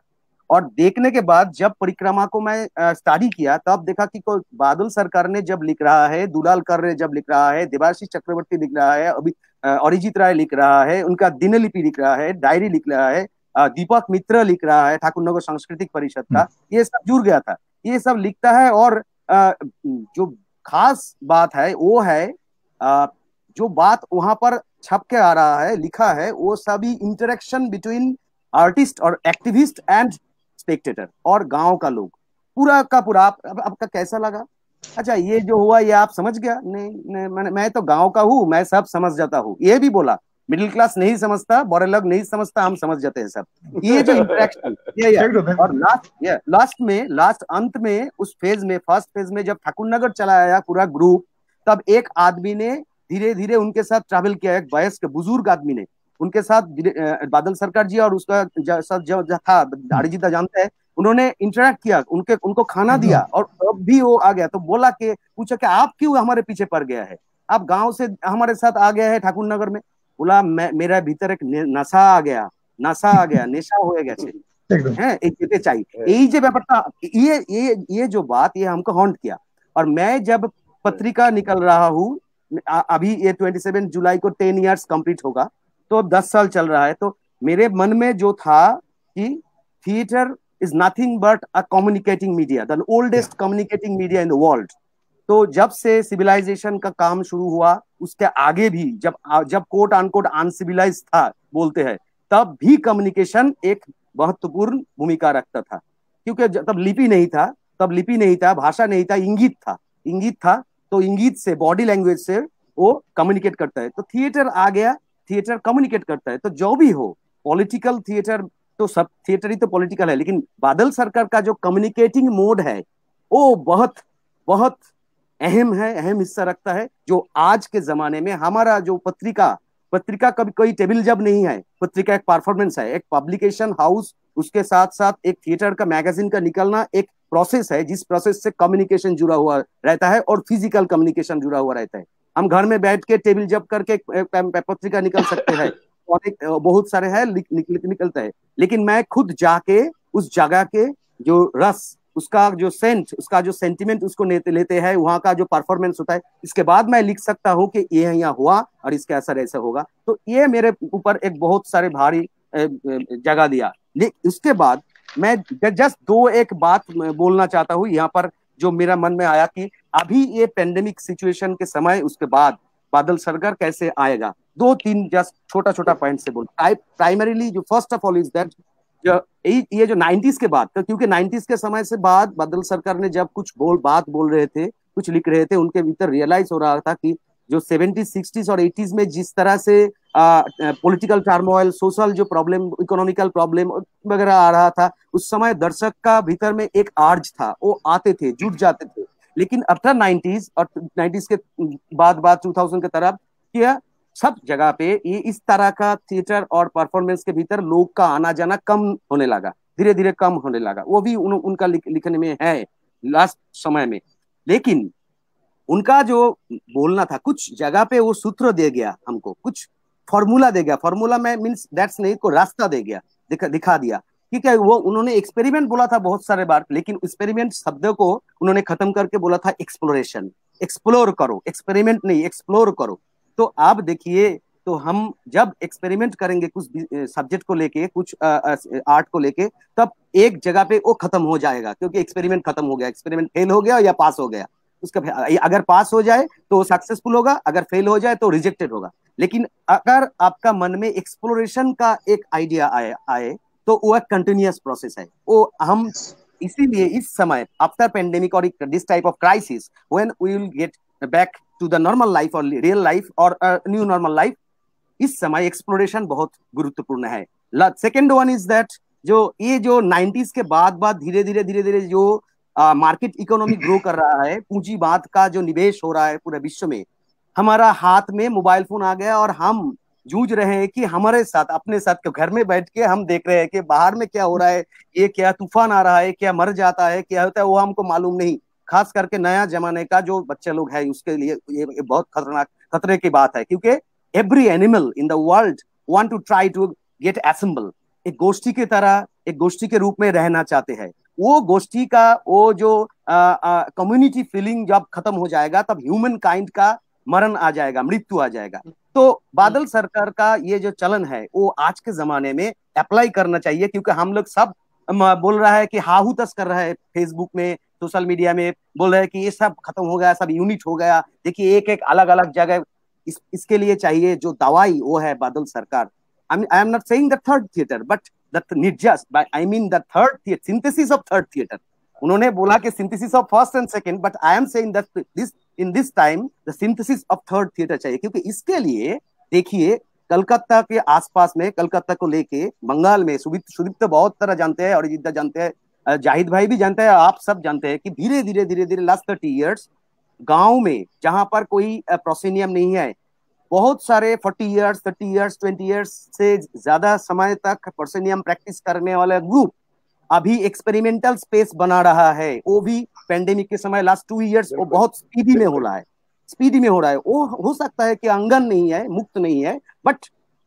और देखने के बाद जब परिक्रमा को मैं स्टडी किया तब देखा कि बादल सरकार ने जब लिख रहा है, दुलाल कर जब लिख रहा है, देवाशीष चक्रवर्ती लिख रहा है, अभी अरिजीत राय लिख रहा है, उनका दिनलिपि लिख रहा है, डायरी लिख रहा है, दीपक मित्र लिख रहा है ठाकुर नगर सांस्कृतिक परिषद का, ये सब जुड़ गया था, ये सब लिखता है। और जो खास बात है वो है जो बात वहां पर छप के आ रहा है, लिखा है, वो सभी इंटरेक्शन बिटवीन आर्टिस्ट और एक्टिविस्ट एंड स्पेक्टेटर और गांव का लोग, पूरा का पूरा। आपका कैसा लगा? अच्छा, ये जो हुआ ये आप समझ गया? नहीं, मैं तो गांव का हूँ, मैं सब समझ जाता हूँ, ये भी बोला। मिडिल क्लास नहीं समझता, बड़े लोग नहीं समझता, हम समझ जाते हैं सब। ये जो इंटरेक्शन और लास्ट अंत में उस फेज में, फर्स्ट फेज में जब ठाकुर नगर चला आया पूरा ग्रुप, तब एक आदमी ने धीरे धीरे उनके साथ ट्रैवल किया, एक वयस्क बुजुर्ग आदमी ने उनके साथ, बादल सरकार जी और उसका साथ जो था अरिजीत जानते हैं, उन्होंने इंटरेक्ट किया, उनको खाना दिया, और अब भी वो आ गया तो बोला कि पूछा कि आप क्यों हमारे पीछे पड़ गया है, आप गांव से हमारे साथ आ गया है ठाकुर नगर में। बोला मेरा भीतर एक नशा आ गया, नेशा হয়ে গেছে हैं, एक चाहिए यही जो ব্যাপারটা, ये जो बात ये हमको हॉन्ट किया। और मैं जब पत्रिका निकल रहा हूँ, अभी ये 27 जुलाई को 10 इयर्स कंप्लीट होगा, तो अब 10 साल चल रहा है, तो मेरे मन में जो था कि theatre is nothing but a communicating media, the oldest communicating media in the world. तो जब से सिविलाइजेशन का काम शुरू हुआ, उसके आगे भी जब कोट अनकोट अनसिविलाइज था बोलते हैं, तब भी कम्युनिकेशन एक महत्वपूर्ण भूमिका रखता था, क्योंकि तब लिपि नहीं था, भाषा नहीं था, इंगित था। तो इंगित से, बॉडी लैंग्वेज से वो कम्युनिकेट करता है। तो थिएटर आ गया, थिएटर कम्युनिकेट करता है। तो जो भी हो, पॉलिटिकल थिएटर, तो सब थिएटर ही तो पॉलिटिकल है, लेकिन बादल सरकार का जो कम्युनिकेटिंग मोड है वो बहुत बहुत अहम है, अहम हिस्सा रखता है। जो आज के जमाने में हमारा जो पत्रिका कभी कोई टेबल जब नहीं है, पत्रिका एक परफॉर्मेंस है, एक पब्लिकेशन हाउस, उसके साथ साथ एक थिएटर का मैगजीन का निकलना एक प्रोसेस है, जिस प्रोसेस से कम्युनिकेशन जुड़ा हुआ रहता है और फिजिकल कम्युनिकेशन जुड़ा हुआ रहता है। हम घर में बैठ के टेबल जब करके पत्रिका निकल सकते हैं, और बहुत सारे है निकलता है, लेकिन मैं खुद जाके उस जगह के जो रस, उसका जो सेंट, उसका जो सेंटिमेंट उसको लेते हैं, वहां का जो परफॉर्मेंस होता है, इसके बाद मैं लिख सकता हूँ कि ये यहाँ हुआ और इसका असर ऐसा होगा। तो ये मेरे ऊपर एक बहुत सारे भारी जगह दिया। उसके बाद मैं जस्ट एक बात बोलना चाहता हूँ यहाँ पर, जो मेरा मन में आया कि अभी ये पेंडेमिक सिचुएशन के समय, उसके बाद बादल सरकार कैसे आएगा। 2-3 जस्ट छोटा पॉइंट से बोल। प्राइमरीली जो first of all is that, ये जो 90s के बाद, क्योंकि 90s के समय से बाद बादल सरकार ने जब कुछ बात बोल रहे थे, कुछ लिख रहे थे, उनके भीतर रियलाइज हो रहा था कि जो 70s, 60s और 80s में जिस तरह से पॉलिटिकल टर्मोइल, सोशल जो प्रॉब्लम, इकोनॉमिकल प्रॉब्लम वगैरह आ रहा था, उस समय दर्शक का भीतर में एक आर्ज था, वो आते थे, जुट जाते थे। लेकिन आफ्टर 90s और 90s के बाद 2000 के तरफ किया, सब जगह पे ये इस तरह का थिएटर और परफॉर्मेंस के भीतर लोग का आना जाना कम होने लगा, धीरे धीरे कम होने लगा। वो भी उनका लिखने में है लास्ट समय में। लेकिन उनका जो बोलना था, कुछ जगह पे वो सूत्र दे गया हमको, कुछ फॉर्मूला दे गया। फॉर्मूला में मीन्स दैट्स नहीं, को रास्ता दे गया, दिखा दिया। ठीक है, वो उन्होंने एक्सपेरिमेंट बोला था बहुत सारे बार, लेकिन एक्सपेरिमेंट शब्द को उन्होंने खत्म करके बोला था एक्सप्लोरेशन। एक्सप्लोर करो, एक्सपेरिमेंट नहीं, एक्सप्लोर करो। तो आप देखिए, तो हम जब एक्सपेरिमेंट करेंगे कुछ सब्जेक्ट को लेके, कुछ आर्ट को लेके, तब एक जगह पे वो खत्म हो जाएगा, क्योंकि एक्सपेरिमेंट खत्म हो गया, एक्सपेरिमेंट फेल हो गया या पास हो गया। उसका अगर पास हो जाए तो सक्सेसफुल होगा, अगर फेल हो जाए तो रिजेक्टेड होगा। लेकिन अगर आपका मन में एक्सप्लोरेशन का एक आइडिया आए तो वो एक कंटिन्यूअस प्रोसेस है। वो हम इसीलिए इस समय आफ्टर पेंडेमिक और this type of crisis, when we will get back to the normal life और रियल लाइफ और न्यू नॉर्मल लाइफ, इस समय एक्सप्लोरेशन बहुत गुरुत्वपूर्ण है। सेकेंड वन इज दैट, जो ये जो 90s के बाद धीरे धीरे जो मार्केट इकोनॉमी ग्रो कर रहा है, पूंजीवाद का जो निवेश हो रहा है पूरे विश्व में, हमारा हाथ में मोबाइल फोन आ गया और हम जूझ रहे हैं कि हमारे साथ, अपने साथ घर में बैठ के हम देख रहे हैं कि बाहर में क्या हो रहा है, ये क्या तूफान आ रहा है, क्या मर जाता है, क्या होता है, वो हमको मालूम नहीं। खास करके नया जमाने का जो बच्चे लोग हैं, उसके लिए ये बहुत खतरे की बात है, क्योंकि every animal in the world want to try to get assemble एक गोष्ठी की तरह, एक गोष्ठी के रूप में रहना चाहते हैं। वो गोष्ठी का वो जो कम्युनिटी फीलिंग जब खत्म हो जाएगा तब ह्यूमन काइंड का मरण आ जाएगा, मृत्यु आ जाएगा। तो बादल सरकार का ये जो चलन है वो आज के जमाने में अप्लाई करना चाहिए, क्योंकि हम लोग सब बोल रहा है कि हाहू तस कर रहा है फेसबुक में, सोशल मीडिया में बोल रहे हैं कि ये सब खत्म हो गया, सब यूनिट हो गया। देखिए एक एक अलग अलग जगह इसके लिए चाहिए जो दवाई, वो है बादल सरकार। I am not saying the third theater, but not just, but I mean the third theater, synthesis of third theater. उन्होंने बोला कि synthesis of first and second, but I am saying that in this time the synthesis of third theater चाहिए, क्योंकि इसके लिए देखिए कलकत्ता के आसपास में, कलकत्ता को लेके बंगाल में सुदीप तो बहुत तरह जानते हैं, अरिजीत जानते हैं, जाहिद भाई भी जानते हैं, आप सब जानते हैं कि धीरे धीरे लास्ट 30 years गांव में जहां पर कोई प्रोसेनियम नहीं है, बहुत सारे 40 years, 30 years, 20 years से ज्यादा समय तक प्रोसेनियम प्रैक्टिस करने वाला ग्रुप अभी एक्सपेरिमेंटल स्पेस बना रहा है। वो भी पेंडेमिक के समय लास्ट 2 years वो बहुत स्पीडी में हो रहा है, स्पीडी में हो रहा है। वो हो सकता है कि अंगन नहीं है, मुक्त नहीं है, बट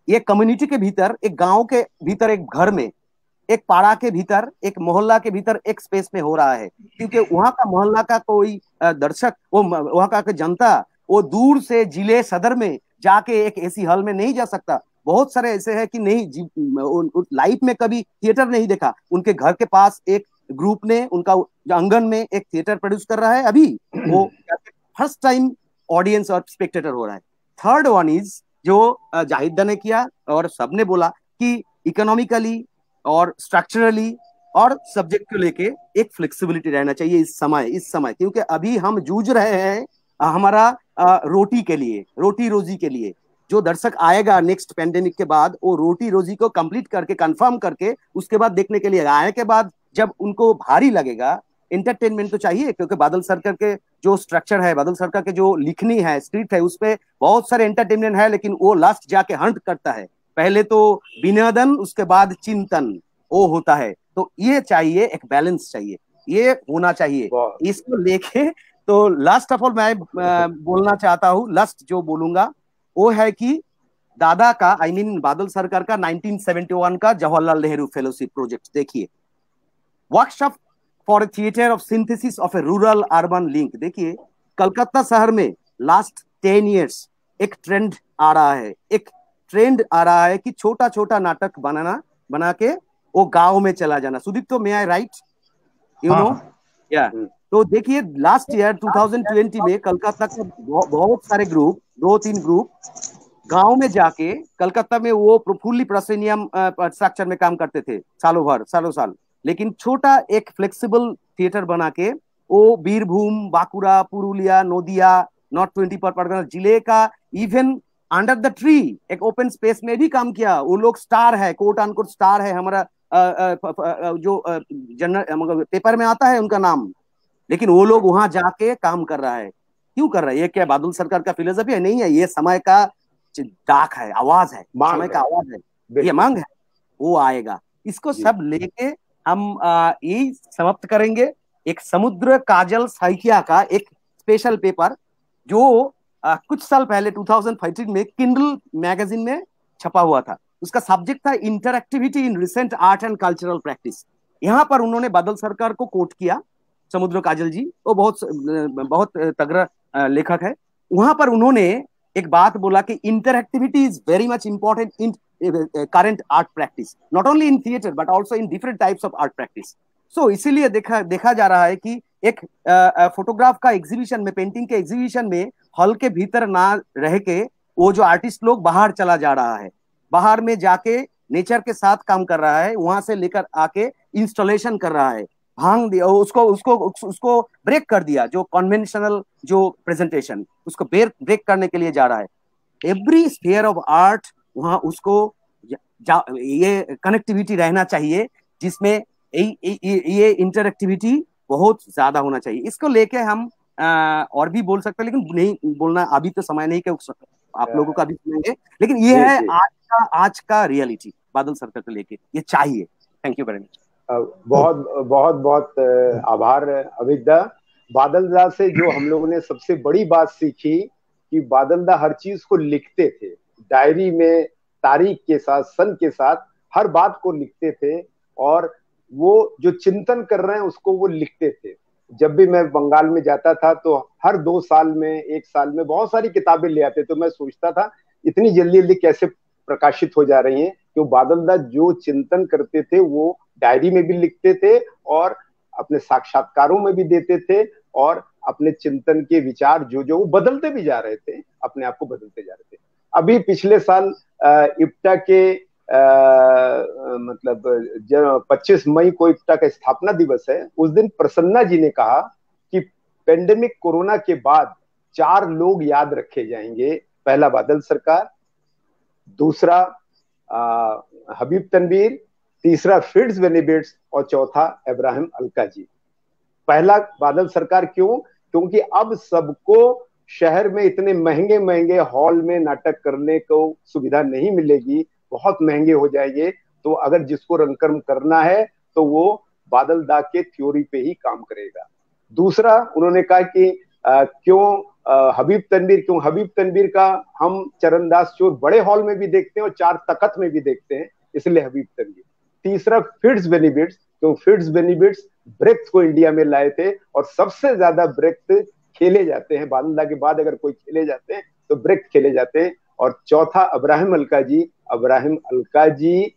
ये कम्युनिटी के भीतर, एक गांव के भीतर, एक घर में, एक पाड़ा के भीतर, एक मोहल्ला के भीतर एक स्पेस में हो रहा है। क्योंकि वहां का मोहल्ला का कोई दर्शक, वो वहां का जनता वो दूर से जिले सदर में जाके एक एसी हॉल में नहीं जा सकता। बहुत सारे ऐसे हैं कि नहीं, लाइफ में कभी थिएटर नहीं देखा, उनके घर के पास एक ग्रुप ने उनका आंगन में एक थिएटर प्रोड्यूस कर रहा है, अभी वो फर्स्ट टाइम ऑडियंस और स्पेक्टेटर हो रहा है। थर्ड वन इज जो जाहिद ने किया और सबने बोला कि इकोनॉमिकली और स्ट्रक्चरली और सब्जेक्ट को लेके एक फ्लेक्सिबिलिटी रहना चाहिए इस समय, क्योंकि अभी हम जूझ रहे हैं हमारा रोटी के लिए, रोटी रोजी के लिए। जो दर्शक आएगा नेक्स्ट पेंडेमिक के बाद, वो रोटी रोजी को कंप्लीट करके, कंफर्म करके उसके बाद देखने के लिए आने के बाद जब उनको भारी लगेगा, एंटरटेनमेंट तो चाहिए, क्योंकि बादल सरकार के जो स्ट्रक्चर है, बादल सरकार के जो लिखनी है, स्क्रिप्ट है, उसपे बहुत सारे एंटरटेनमेंट है, लेकिन वो लास्ट जाके हंट करता है। पहले तो विनोदन, उसके बाद चिंतन वो होता है। तो ये चाहिए, एक बैलेंस चाहिए, ये होना चाहिए। इसको लेके तो लास्ट ऑफ ऑल मैं बोलना चाहता हूँ, लास्ट जो बोलूंगा वो है कि दादा का, आई मीन बादल सरकार का 1971 का जवाहरलाल नेहरू फेलोशिप प्रोजेक्ट देखिए, workshop for theatre of synthesis of A rural urban link. देखिए कलकत्ता शहर में लास्ट 10 years एक ट्रेंड आ रहा है कि छोटा छोटा नाटक बना के वो गांव में चला जाना। सुदीप, तो मे आई राइट? यू नो, या तो देखिए लास्ट ईयर 2020 में कलकत्ता के बहुत सारे ग्रुप, 2-3 ग्रुप गांव में जाके, कलकत्ता में वो फुल्ली प्रोसेनियम स्ट्रक्चर में काम करते थे सालों साल, लेकिन छोटा एक फ्लेक्सिबल थिएटर बना के वो बीरभूम, बांकुड़ा, पुरुलिया, नदिया, नॉर्थ 20 परगना जिले का, इवन अंडर द ट्री एक ओपन स्पेस में भी काम किया। वो लोग स्टार है, कोट अनकोट स्टार है, हमारा जो जनरल पेपर में आता है उनका नाम, लेकिन वो लोग वहां जाके काम कर रहा है। क्यों कर रहा है? ये क्या बादल सरकार का फिलोसफी है? नहीं है, ये समय का डाक है, आवाज है, समय का आवाज है, ये मांग है, वो आएगा। इसको सब लेके हम यही समाप्त करेंगे। एक समुद्र काजल साहित्या का एक स्पेशल पेपर जो कुछ साल पहले 2015 में किंडल मैगजीन में छपा हुआ था, उसका सब्जेक्ट था interactivity in recent art and cultural practice. यहाँ पर उन्होंने बादल सरकार को कोट किया, समुद्र काजल जी, वो बहुत तगड़ा लेखक है। वहां पर उन्होंने एक बात बोला कि interactivity is very much important in current art practice, not only in theatre but also in different types of art practice. So इसीलिए देखा जा रहा है कि एक फोटोग्राफ का एग्जीबिशन में, पेंटिंग के एग्जीबिशन में हॉल के भीतर ना रह के वो जो आर्टिस्ट लोग बाहर चला जा रहा है, बाहर में जाके नेचर के साथ काम कर रहा है, वहां से लेकर आके इंस्टॉलेशन कर रहा है, भांग दिया उसको ब्रेक कर दिया, जो कन्वेंशनल जो प्रेजेंटेशन, उसको ब्रेक करने के लिए जा रहा है। एवरी स्फीयर ऑफ आर्ट वहां उसको ये कनेक्टिविटी रहना चाहिए, जिसमें ये इंटरएक्टिविटी बहुत ज्यादा होना चाहिए। इसको लेके हम और भी बोल सकते हैं, लेकिन नहीं बोलना अभी तो समय नहीं, कि आप लोगों का भी सुनेंगे, लेकिन ये है आज का रियलिटी बादल सरकार को लेके, ये चाहिए। Thank you very much. बहुत आभार अभिज्ञा। बादल दा से जो हम लोगों ने सबसे बड़ी बात सीखी कि बादल दा हर चीज को लिखते थे, डायरी में तारीख के साथ, सन के साथ हर बात को लिखते थे और वो जो चिंतन कर रहे हैं उसको वो लिखते थे। जब भी मैं बंगाल में जाता था तो हर 2 साल में 1 साल में बहुत सारी किताबें ले आते, तो मैं सोचता था इतनी जल्दी जल्दी कैसे प्रकाशित हो जा रही हैं। क्यों बादल दास जो चिंतन करते थे वो डायरी में भी लिखते थे और अपने साक्षात्कारों में भी देते थे, और अपने चिंतन के विचार जो वो बदलते भी जा रहे थे, अपने आप को बदलते जा रहे थे। अभी पिछले साल इप्टा के मतलब 25 मई को इप्टा का स्थापना दिवस है। उस दिन प्रसन्ना जी ने कहा कि पेंडेमिक कोरोना के बाद 4 लोग याद रखे जाएंगे। पहला बादल सरकार, दूसरा हबीब तनवीर, तीसरा फिट्ज बेनिफिट्स और चौथा इब्राहिम अलका जी। पहला बादल सरकार क्यों? क्योंकि अब सबको शहर में इतने महंगे महंगे हॉल में नाटक करने को सुविधा नहीं मिलेगी, बहुत महंगे हो जाएंगे। तो अगर जिसको रंगकर्म करना है तो वो बादल दा के थ्योरी पे ही काम करेगा। दूसरा उन्होंने कहा कि क्यों हबीब तनवीर, क्यों हबीब तनवीर का हम चरणदास चोर बड़े हॉल में भी देखते हैं और 4 तख्त में भी देखते हैं, इसलिए हबीब तनवीर। तीसरा फिट्ज बेनिफिट्स, क्यों फिट्ज बेनिफिट्स ब्रेक्स को इंडिया में लाए थे और सबसे ज्यादा ब्रेक्स खेले जाते हैं बादल दा के बाद, अगर कोई खेले जाते हैं तो ब्रेक खेले जाते हैं। और चौथा इब्राहिम अलका जी, इब्राहिम अलका जी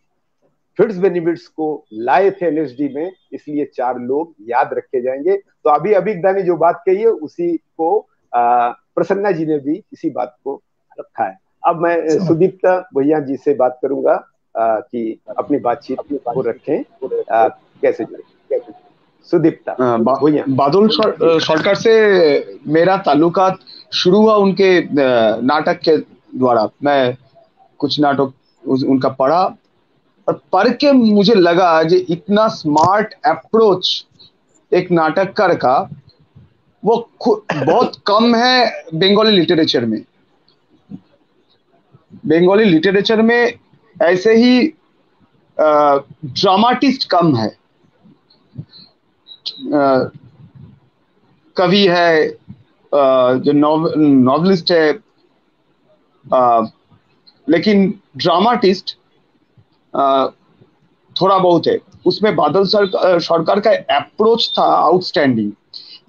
फिट्ज बेनिफिट्स को लाए थे एनएसडी में, इसलिए 4 लोग याद रखे जाएंगे। तो अभी अभिज्ञता ने जो बात कही है उसी को प्रसन्ना जी ने भी इसी बात को रखा है। अब मैं सुदीप्ता भैया जी से बात करूंगा कि अपनी बातचीत को रखें, कैसे सुदीप्ता भैया। बादल सरकार से मेरा ताल्लुकात शुरू हुआ उनके नाटक के द्वारा। मैं कुछ नाटक उनका पढ़ा और पढ़ के मुझे लगा कि इतना स्मार्ट अप्रोच एक नाटककार का वो बहुत कम है बंगाली लिटरेचर में। बंगाली लिटरेचर में ऐसे ही ड्रामाटिस्ट कम है। कवि है, जो नॉवलिस्ट है, लेकिन ड्रामाटिस्ट थोड़ा बहुत है। उसमें बादल सरकार का अप्रोच था आउटस्टैंडिंग।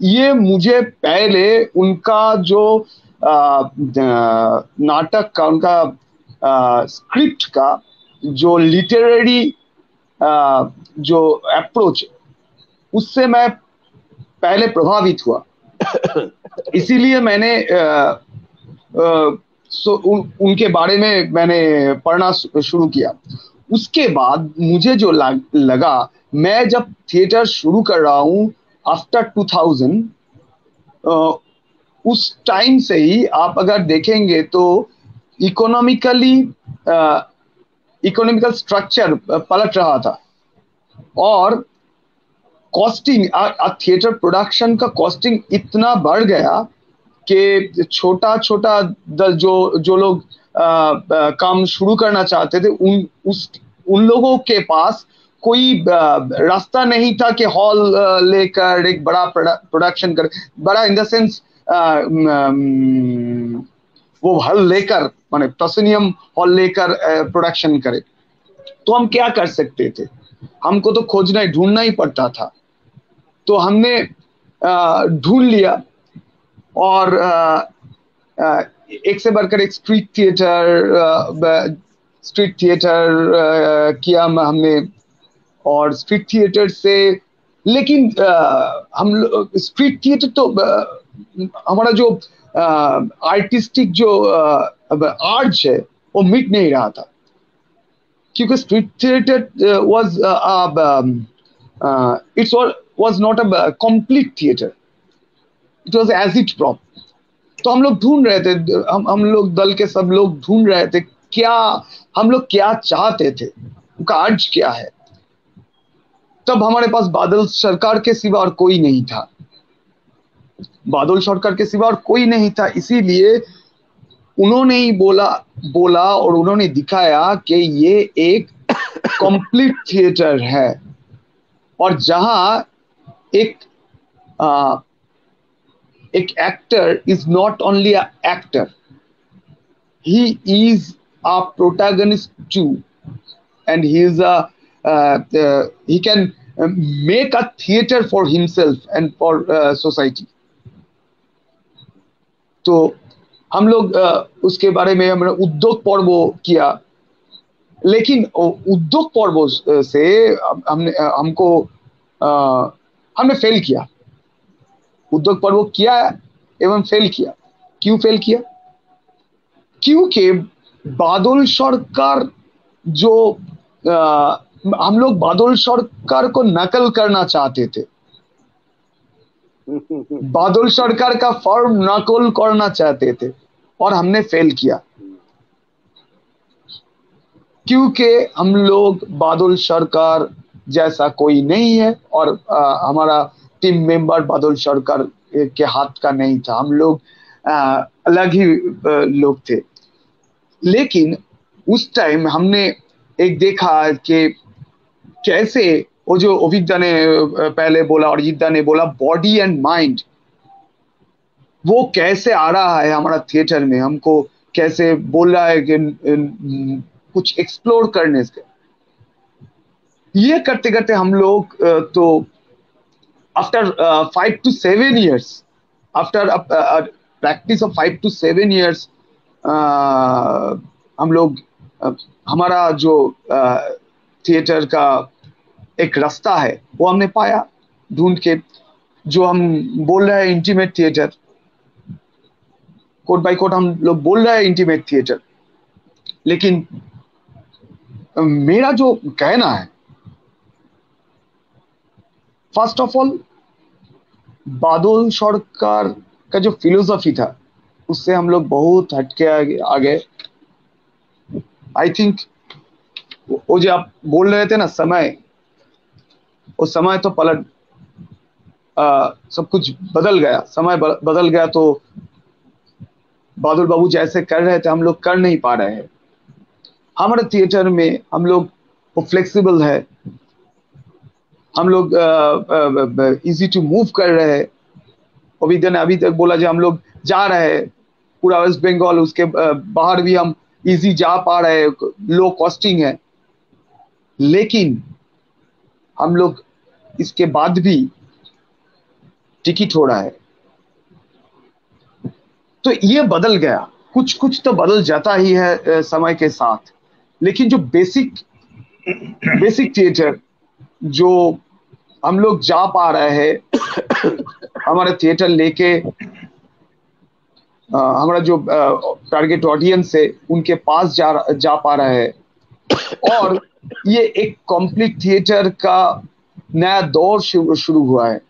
ये मुझे पहले उनका जो नाटक का, उनका स्क्रिप्ट का जो लिटरेरी जो अप्रोच, उससे मैं पहले प्रभावित हुआ। इसीलिए मैंने उनके बारे में मैंने पढ़ना शुरू किया। उसके बाद मुझे जो लगा, मैं जब थिएटर शुरू कर रहा हूँ आफ्टर 2000, उस टाइम से ही आप अगर देखेंगे तो इकोनॉमिकल स्ट्रक्चर पलट रहा था और कॉस्टिंग, थिएटर प्रोडक्शन का कॉस्टिंग इतना बढ़ गया कि छोटा छोटा जो लोग काम शुरू करना चाहते थे उन लोगों के पास कोई रास्ता नहीं था कि हॉल लेकर एक बड़ा प्रोडक्शन करे। बड़ा इन द सेंस वो हॉल लेकर, माने प्रोसिनियम हॉल लेकर प्रोडक्शन करे। तो हम क्या कर सकते थे? हमको तो खोजना ही, ढूंढना ही पड़ता था। तो हमने ढूंढ लिया और एक से बढ़कर एक स्ट्रीट थिएटर किया हमने। और स्ट्रीट थिएटर से, लेकिन हम स्ट्रीट थिएटर तो हमारा जो आर्टिस्टिक जो आर्ट है वो मिट नहीं रहा था, क्योंकि street theatre was not a complete theater, it was acid prop। तो हम लोग ढूंढ रहे थे, हम लोग दल के सब लोग ढूंढ रहे थे क्या हम लोग क्या चाहते थे, उनका अर्ज क्या है। तब हमारे पास बादल सरकार के सिवा और कोई नहीं था, बादल सरकार के सिवा और कोई नहीं था। इसीलिए उन्होंने ही बोला और उन्होंने दिखाया कि ये एक कंप्लीट थिएटर है, और जहां एक actor is not only a actor, he is a protagonist too. and he can make a theater for himself and for society. तो हम लोग उसके बारे में हमने उद्योग पर्व किया, लेकिन उद्योग पर्व से हमने फेल किया। उद्योग पर्व किया एवं फेल किया। क्यों फेल किया? क्योंकि बादल सरकार जो हम लोग बादल सरकार को नकल करना चाहते थे, बादल सरकार का फॉर्म नकल करना चाहते थे और हमने फेल किया, क्योंकि हम लोग बादल सरकार जैसा कोई नहीं है और हमारा टीम मेंबर बादल सरकार के हाथ का नहीं था। हम लोग अलग ही लोग थे। लेकिन उस टाइम हमने एक देखा कि कैसे वो जो अभिज्ञा ने पहले बोला और अरिजीत दा ने बोला, बॉडी एंड माइंड वो कैसे आ रहा है हमारा थिएटर में, हमको कैसे बोल रहा है कि कुछ एक्सप्लोर करने से। ये करते करते हम लोग तो after 5 to 7 years, after practice of 5 to 7 years, हम लोग हमारा जो थिएटर का एक रास्ता है वो हमने पाया ढूंढ के, जो हम बोल रहे हैं intimate theatre. Quote by quote हम लोग बोल रहे हैं इंटीमेट थिएटर, लेकिन मेरा जो कहना है, फर्स्ट ऑफ ऑल बादल सरकार का जो फिलोसफी था उससे हम लोग बहुत हटके आ गए। आई थिंक वो जो आप बोल रहे थे ना समय, वो समय तो पलट सब कुछ बदल गया। समय बदल गया तो बादल बाबू जैसे कर रहे थे हम लोग कर नहीं पा रहे हैं। हमारे थिएटर में हम लोग वो फ्लेक्सिबल है, हम लोग इजी टू मूव कर रहे हैं। अभी तक बोला जो हम लोग जा रहे हैं पूरा वेस्ट बंगाल, उसके बाहर भी हम इजी जा पा रहे हैं, लो कॉस्टिंग है। लेकिन हम लोग इसके बाद भी टिकट हो रहा है, तो ये बदल गया। कुछ तो बदल जाता ही है समय के साथ, लेकिन जो बेसिक थिएटर जो हम लोग जा पा रहे हैं, हमारा थिएटर लेके हमारा जो टारगेट ऑडियंस है उनके पास जा पा रहा है, और ये एक कंप्लीट थिएटर का नया दौर शुरू हुआ है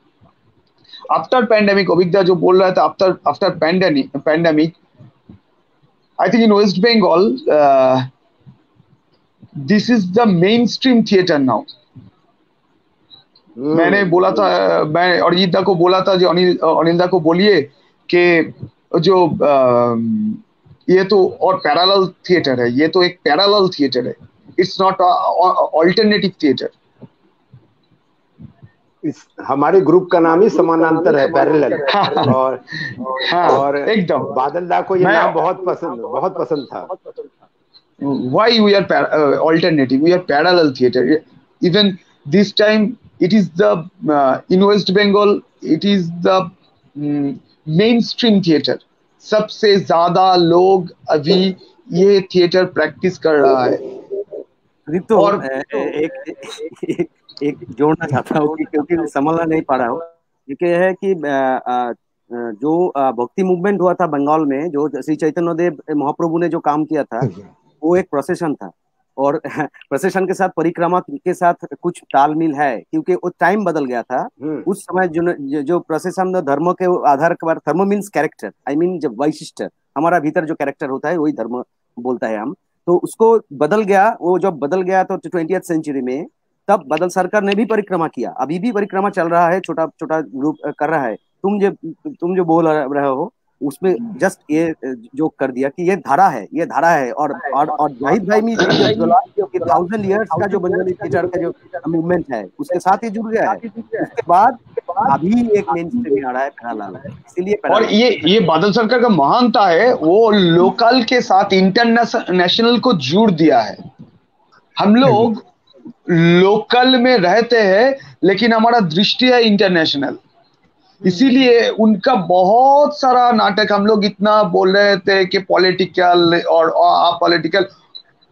आफ्टर पैंडेमिक। अभिज्ञा जो बोल रहा था after pandemic, I think in West Bengal this is the main stream theatre now. मैंने बोला था, मैं अरिजीत दा को बोला था, जो अनिल दा को बोलिए कि जो ये तो और पैरेलल थिएटर है, ये तो एक पैरेलल थिएटर है, इट्स नॉट अल्टरनेटिव थिएटर। हमारे ग्रुप का नाम ही समानांतर है, पैरेलल। और एकदम बादल दा को ये नाम बहुत पसंद था। Why we are alternative? We are parallel theater. Even this time, it is the in West Bengal, it is the mainstream theater. सबसे ज्यादा लोग अभी ये थिएटर प्रैक्टिस कर रहा है। तो और एक जोड़ना चाहता हूँ क्योंकि संभालना नहीं पा रहा हूँ। ये है कि जो भक्ति मूवमेंट हुआ था बंगाल में, जो श्री चैतन्य देव महाप्रभु ने जो काम किया था, वो एक प्रोसेशन था, और प्रोसेशन के साथ परिक्रमा के साथ कुछ तालमेल है, क्योंकि वो टाइम बदल गया था। उस समय जो प्रोसेशन धर्म के आधार पर, धर्म मीन्स कैरेक्टर, आई मीन जब वैशिष्ट हमारा भीतर जो कैरेक्टर होता है वही धर्म बोलता है हम, तो उसको बदल गया। वो जब बदल गया तो 20th सेंचुरी में, तब बादल सरकार ने भी परिक्रमा किया। अभी भी परिक्रमा चल रहा है, छोटा छोटा ग्रुप कर रहा है। तुम जो बोल रहे हो उसमें जस्ट ये जो कर दिया कि ये धारा है। और जाहिद भाई में 1000 years का जो बंगाली थिएटर का जो मूवमेंट है उसके साथ ये जुड़ गया है। उसके बाद अभी एक मेन स्ट्रीम में आ रहा है पैरेलल, इसीलिए और ये बादल सरकार का महानता है, वो लोकल के साथ इंटरनेशनल को जोड़ दिया है। हम लोग लोकल में रहते हैं लेकिन हमारा दृष्टि है इंटरनेशनल। इसीलिए उनका बहुत सारा नाटक, हम लोग इतना बोल रहे थे कि पॉलिटिकल और अपॉलिटिकल,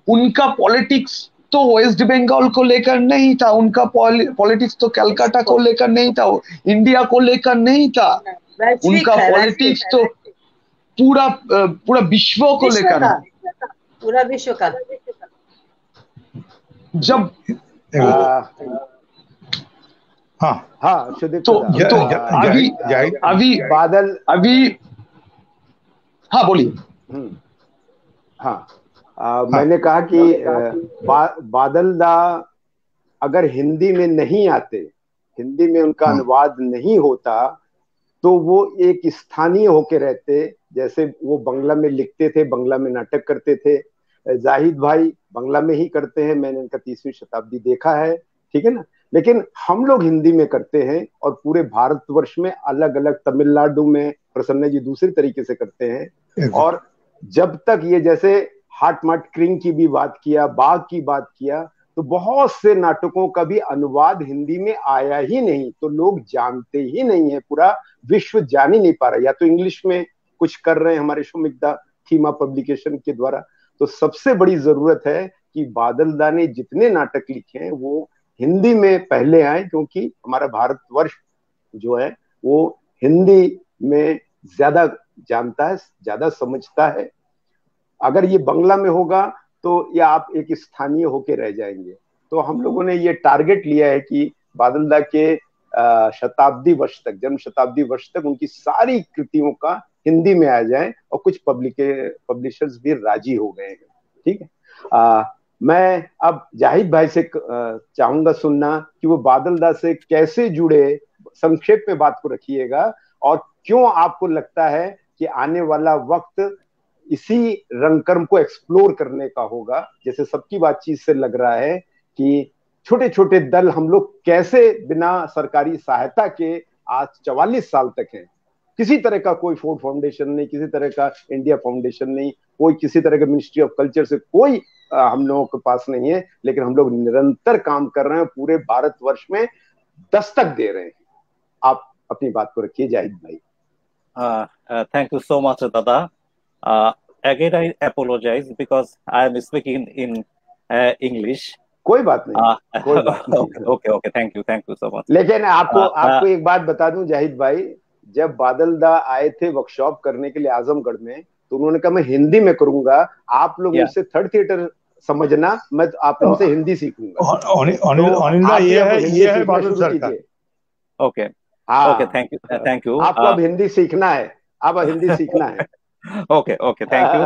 उनका पॉलिटिक्स तो वेस्ट बंगाल को लेकर नहीं था, उनका पॉलिटिक्स तो कलकत्ता को लेकर नहीं था, इंडिया को लेकर नहीं था, उनका पॉलिटिक्स तो पूरा विश्व को लेकर है, पूरा विश्व का। जब हाँ सुदीप, तो अभी बादल, हाँ बोलिए। हाँ, मैंने कहा कि बादल दा अगर हिंदी में नहीं आते, हिंदी में उनका अनुवाद नहीं होता, तो वो एक स्थानीय होके रहते। जैसे वो बंगला में लिखते थे, बंगला में नाटक करते थे, जाहिद भाई बंगला में ही करते हैं, मैंने इनका 30वीं शताब्दी देखा है, ठीक है ना। लेकिन हम लोग हिंदी में करते हैं और पूरे भारतवर्ष में अलग अलग, तमिलनाडु में प्रसन्न जी दूसरी तरीके से करते हैं। और जब तक ये जैसे हाट माट क्रिंग की भी बात किया, बाघ की बात किया, तो बहुत से नाटकों का भी अनुवाद हिंदी में आया ही नहीं, तो लोग जानते ही नहीं है, पूरा विश्व जान ही नहीं पा रहा। या तो इंग्लिश में कुछ कर रहे हैं हमारे शोमिकदा थीमा पब्लिकेशन के द्वारा। तो सबसे बड़ी जरूरत है कि बादल दा ने जितने नाटक लिखे हैं वो हिंदी में पहले आए, क्योंकि हमारा भारतवर्ष जो है वो हिंदी में ज्यादा जानता है, ज्यादा समझता है। अगर ये बंगला में होगा तो या आप एक स्थानीय होके रह जाएंगे। तो हम लोगों ने ये टारगेट लिया है कि बादल दा के शताब्दी वर्ष तक, जन्म शताब्दी वर्ष तक उनकी सारी कृतियों का हिंदी में आ जाए, और कुछ पब्लिशर्स भी राजी हो गए हैं, ठीक है। मैं अब जाहिद भाई से चाहूंगा सुनना कि वो बादल दा से कैसे जुड़े, संक्षेप में बात को रखिएगा, और क्यों आपको लगता है कि आने वाला वक्त इसी रंगकर्म को एक्सप्लोर करने का होगा। जैसे सबकी बातचीत से लग रहा है कि छोटे छोटे दल हम लोग कैसे बिना सरकारी सहायता के आज 44 साल तक हैं, किसी तरह का कोई फोर्ड फाउंडेशन नहीं, किसी तरह का इंडिया फाउंडेशन नहीं, कोई किसी तरह का मिनिस्ट्री ऑफ कल्चर से कोई हम लोगों के पास नहीं है, लेकिन हम लोग निरंतर काम कर रहे हैं, पूरे भारतवर्ष में दस्तक दे रहे हैं। आप अपनी बात को रखिए जाहिद भाई। Thank you so much, Dada. Again, I apologize because I am speaking in English. कोई बात नहीं, कोई बात नहीं। Okay, thank you so much. लेकिन आपको एक बात बता दूं जाहिद भाई, जब बादल दा आए थे वर्कशॉप करने के लिए आजमगढ़ में, तो उन्होंने कहा मैं हिंदी में करूंगा, आप लोग मुझसे थर्ड थिएटर समझना, मैं आप उनसे हिंदी सीखूंगा। अनिल ये है बादल सरकार। Okay, thank you. आपको अब हिंदी सीखना है, अब हिंदी सीखना है। Okay, thank you.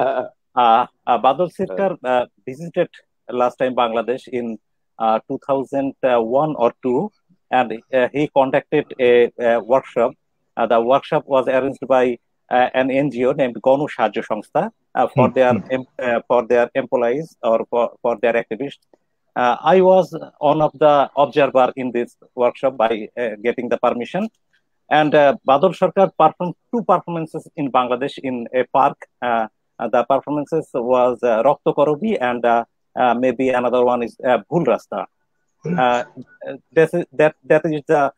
Badal Sirkar visited last time Bangladesh in 2001 or 2, and he conducted a workshop. The workshop was arranged by an NGO named Gonu Shahajyo Songstha for their employees or for their activists. I was one of the observer in this workshop by getting the permission. And Badal Sarkar performed 2 performances in Bangladesh in a park. The performances was Rokto Korobi and maybe another one is Bhul Rasta. That is the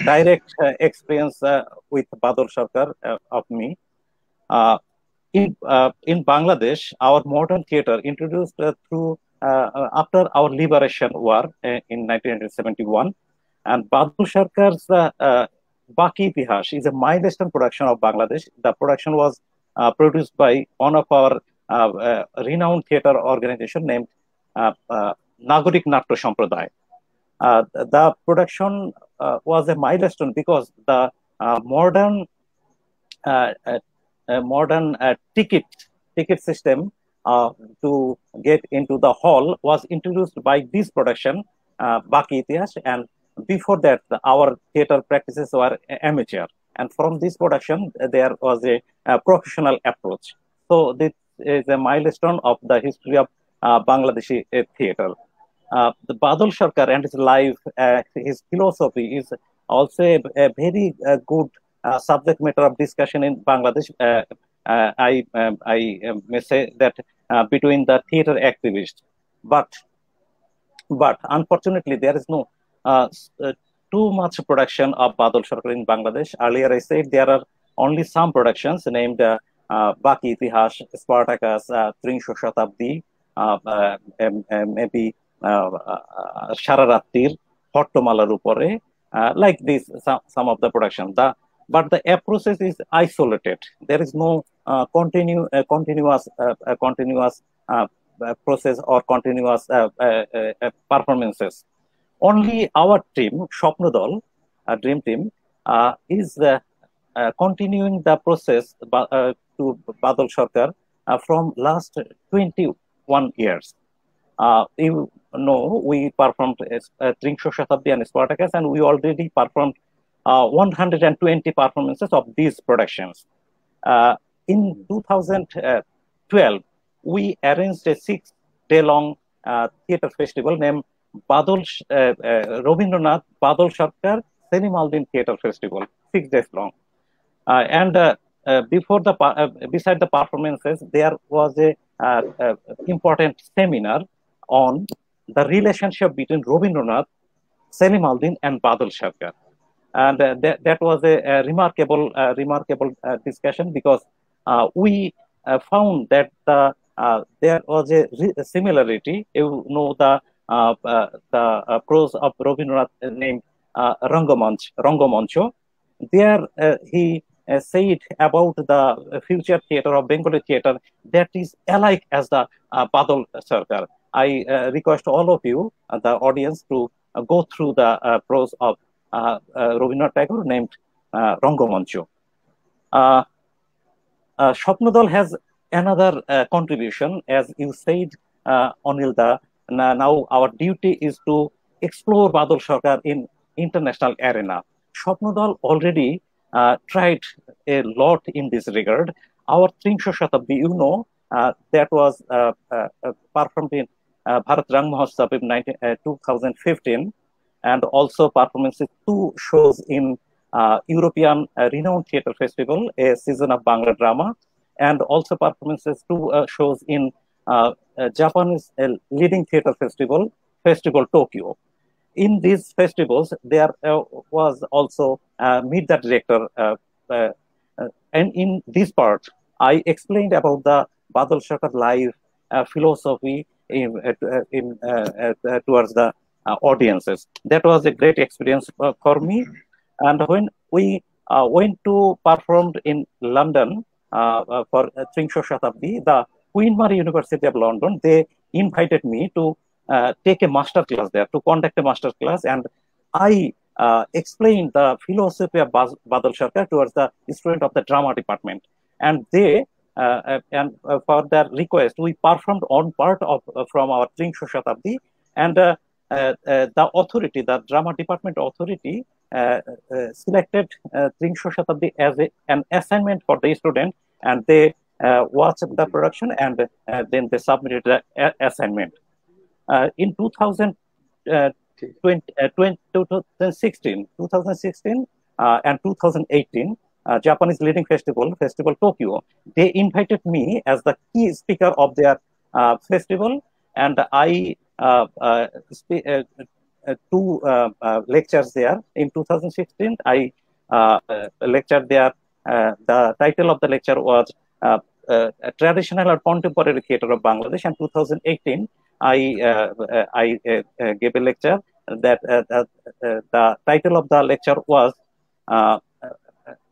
direct experience with Badal Sarkar of me. In Bangladesh, our modern theater introduced through after our liberation war in 1971, and Badal Sarkar's Baki Itihash is a milestone production of Bangladesh. The production was produced by one of our renowned theater organization named Nagorik Natya Sampradaya. The production was a milestone because the modern ticket system to get into the hall was introduced by this production, Baki Itihash, and before that, our theater practices were amateur, and from this production, there was a professional approach. So this is a milestone of the history of Bangladeshi theater. The Badal Sarkar and his life, his philosophy is also a very good subject matter of discussion in Bangladesh. I may say that between the theater activists, but But unfortunately, there is no too much production of Badal Sarkar in Bangladesh. Earlier I said there are only some productions named Baki Itihash, Spartacus, Trinsho Shatabdi, maybe Shararattir, Hottomalar Upore, like this, some of the production. But the process is isolated. There is no continuous process or continuous performances. Only our team, Shopnodol, Dream Team, is continuing the process to Badal Sarkar from last 21 years. You know, we performed Trinsho Shatabdi and Spartacus, and we already performed 120 performances of these productions. In 2012, we arranged a 6-day-long theatre festival named Robindranath Badal Sarkar Selimaldin Theatre Festival, 6 days long. Before beside the performances, there was a important seminar on the relationship between Robindranath, Selimaldin, and Badal Sarkar. And that was a remarkable discussion, because we found that there was a similarity. You know, the prose of Rabindranath named Rangomancho. There he said about the future theatre of Bengali theatre that is alike as the Badal Sarkar. I request all of you, the audience, to go through the prose of Rabindranath Tagore named Rangomancho. Shopnodol has another contribution, as you said, Anil. Now our duty is to explore Badal Sarkar in international arena. Shopnodol already tried a lot in this regard. Our Trinsho Shatabdi, you know, that was performed in Bharat Rang Mahotsav in 2015, and also performances 2 shows in European Renowned Theatre Festival, a season of Bangla drama, and also performances 2 shows in Japanese leading theatre festival, Festival Tokyo. In these festivals, there was also Meet the Director, and in this part, I explained about the Badal Sarkar life philosophy towards the audiences. That was a great experience for me. And when we went to perform in London for Trinsho Shatabdi, the Queen Mary University of London, they invited me to take a master class there, to conduct a master class, and I explained the philosophy of Badal Sarkar towards the student of the drama department. And they, for their request, we performed on part of from our Trinsho Shatabdi, and the authority, the drama department authority, selected Trinsho Shatabdi as an assignment for the student, and they watched the production, and then they submitted the assignment. In 2016 and 2018, Japanese leading festival, Festival Tokyo, they invited me as the key speaker of their festival, and I 2 lectures there. In 2016, I lectured there. The title of the lecture was Traditional or Contemporary Theatre of Bangladesh, and 2018, I gave a lecture that the title of the lecture was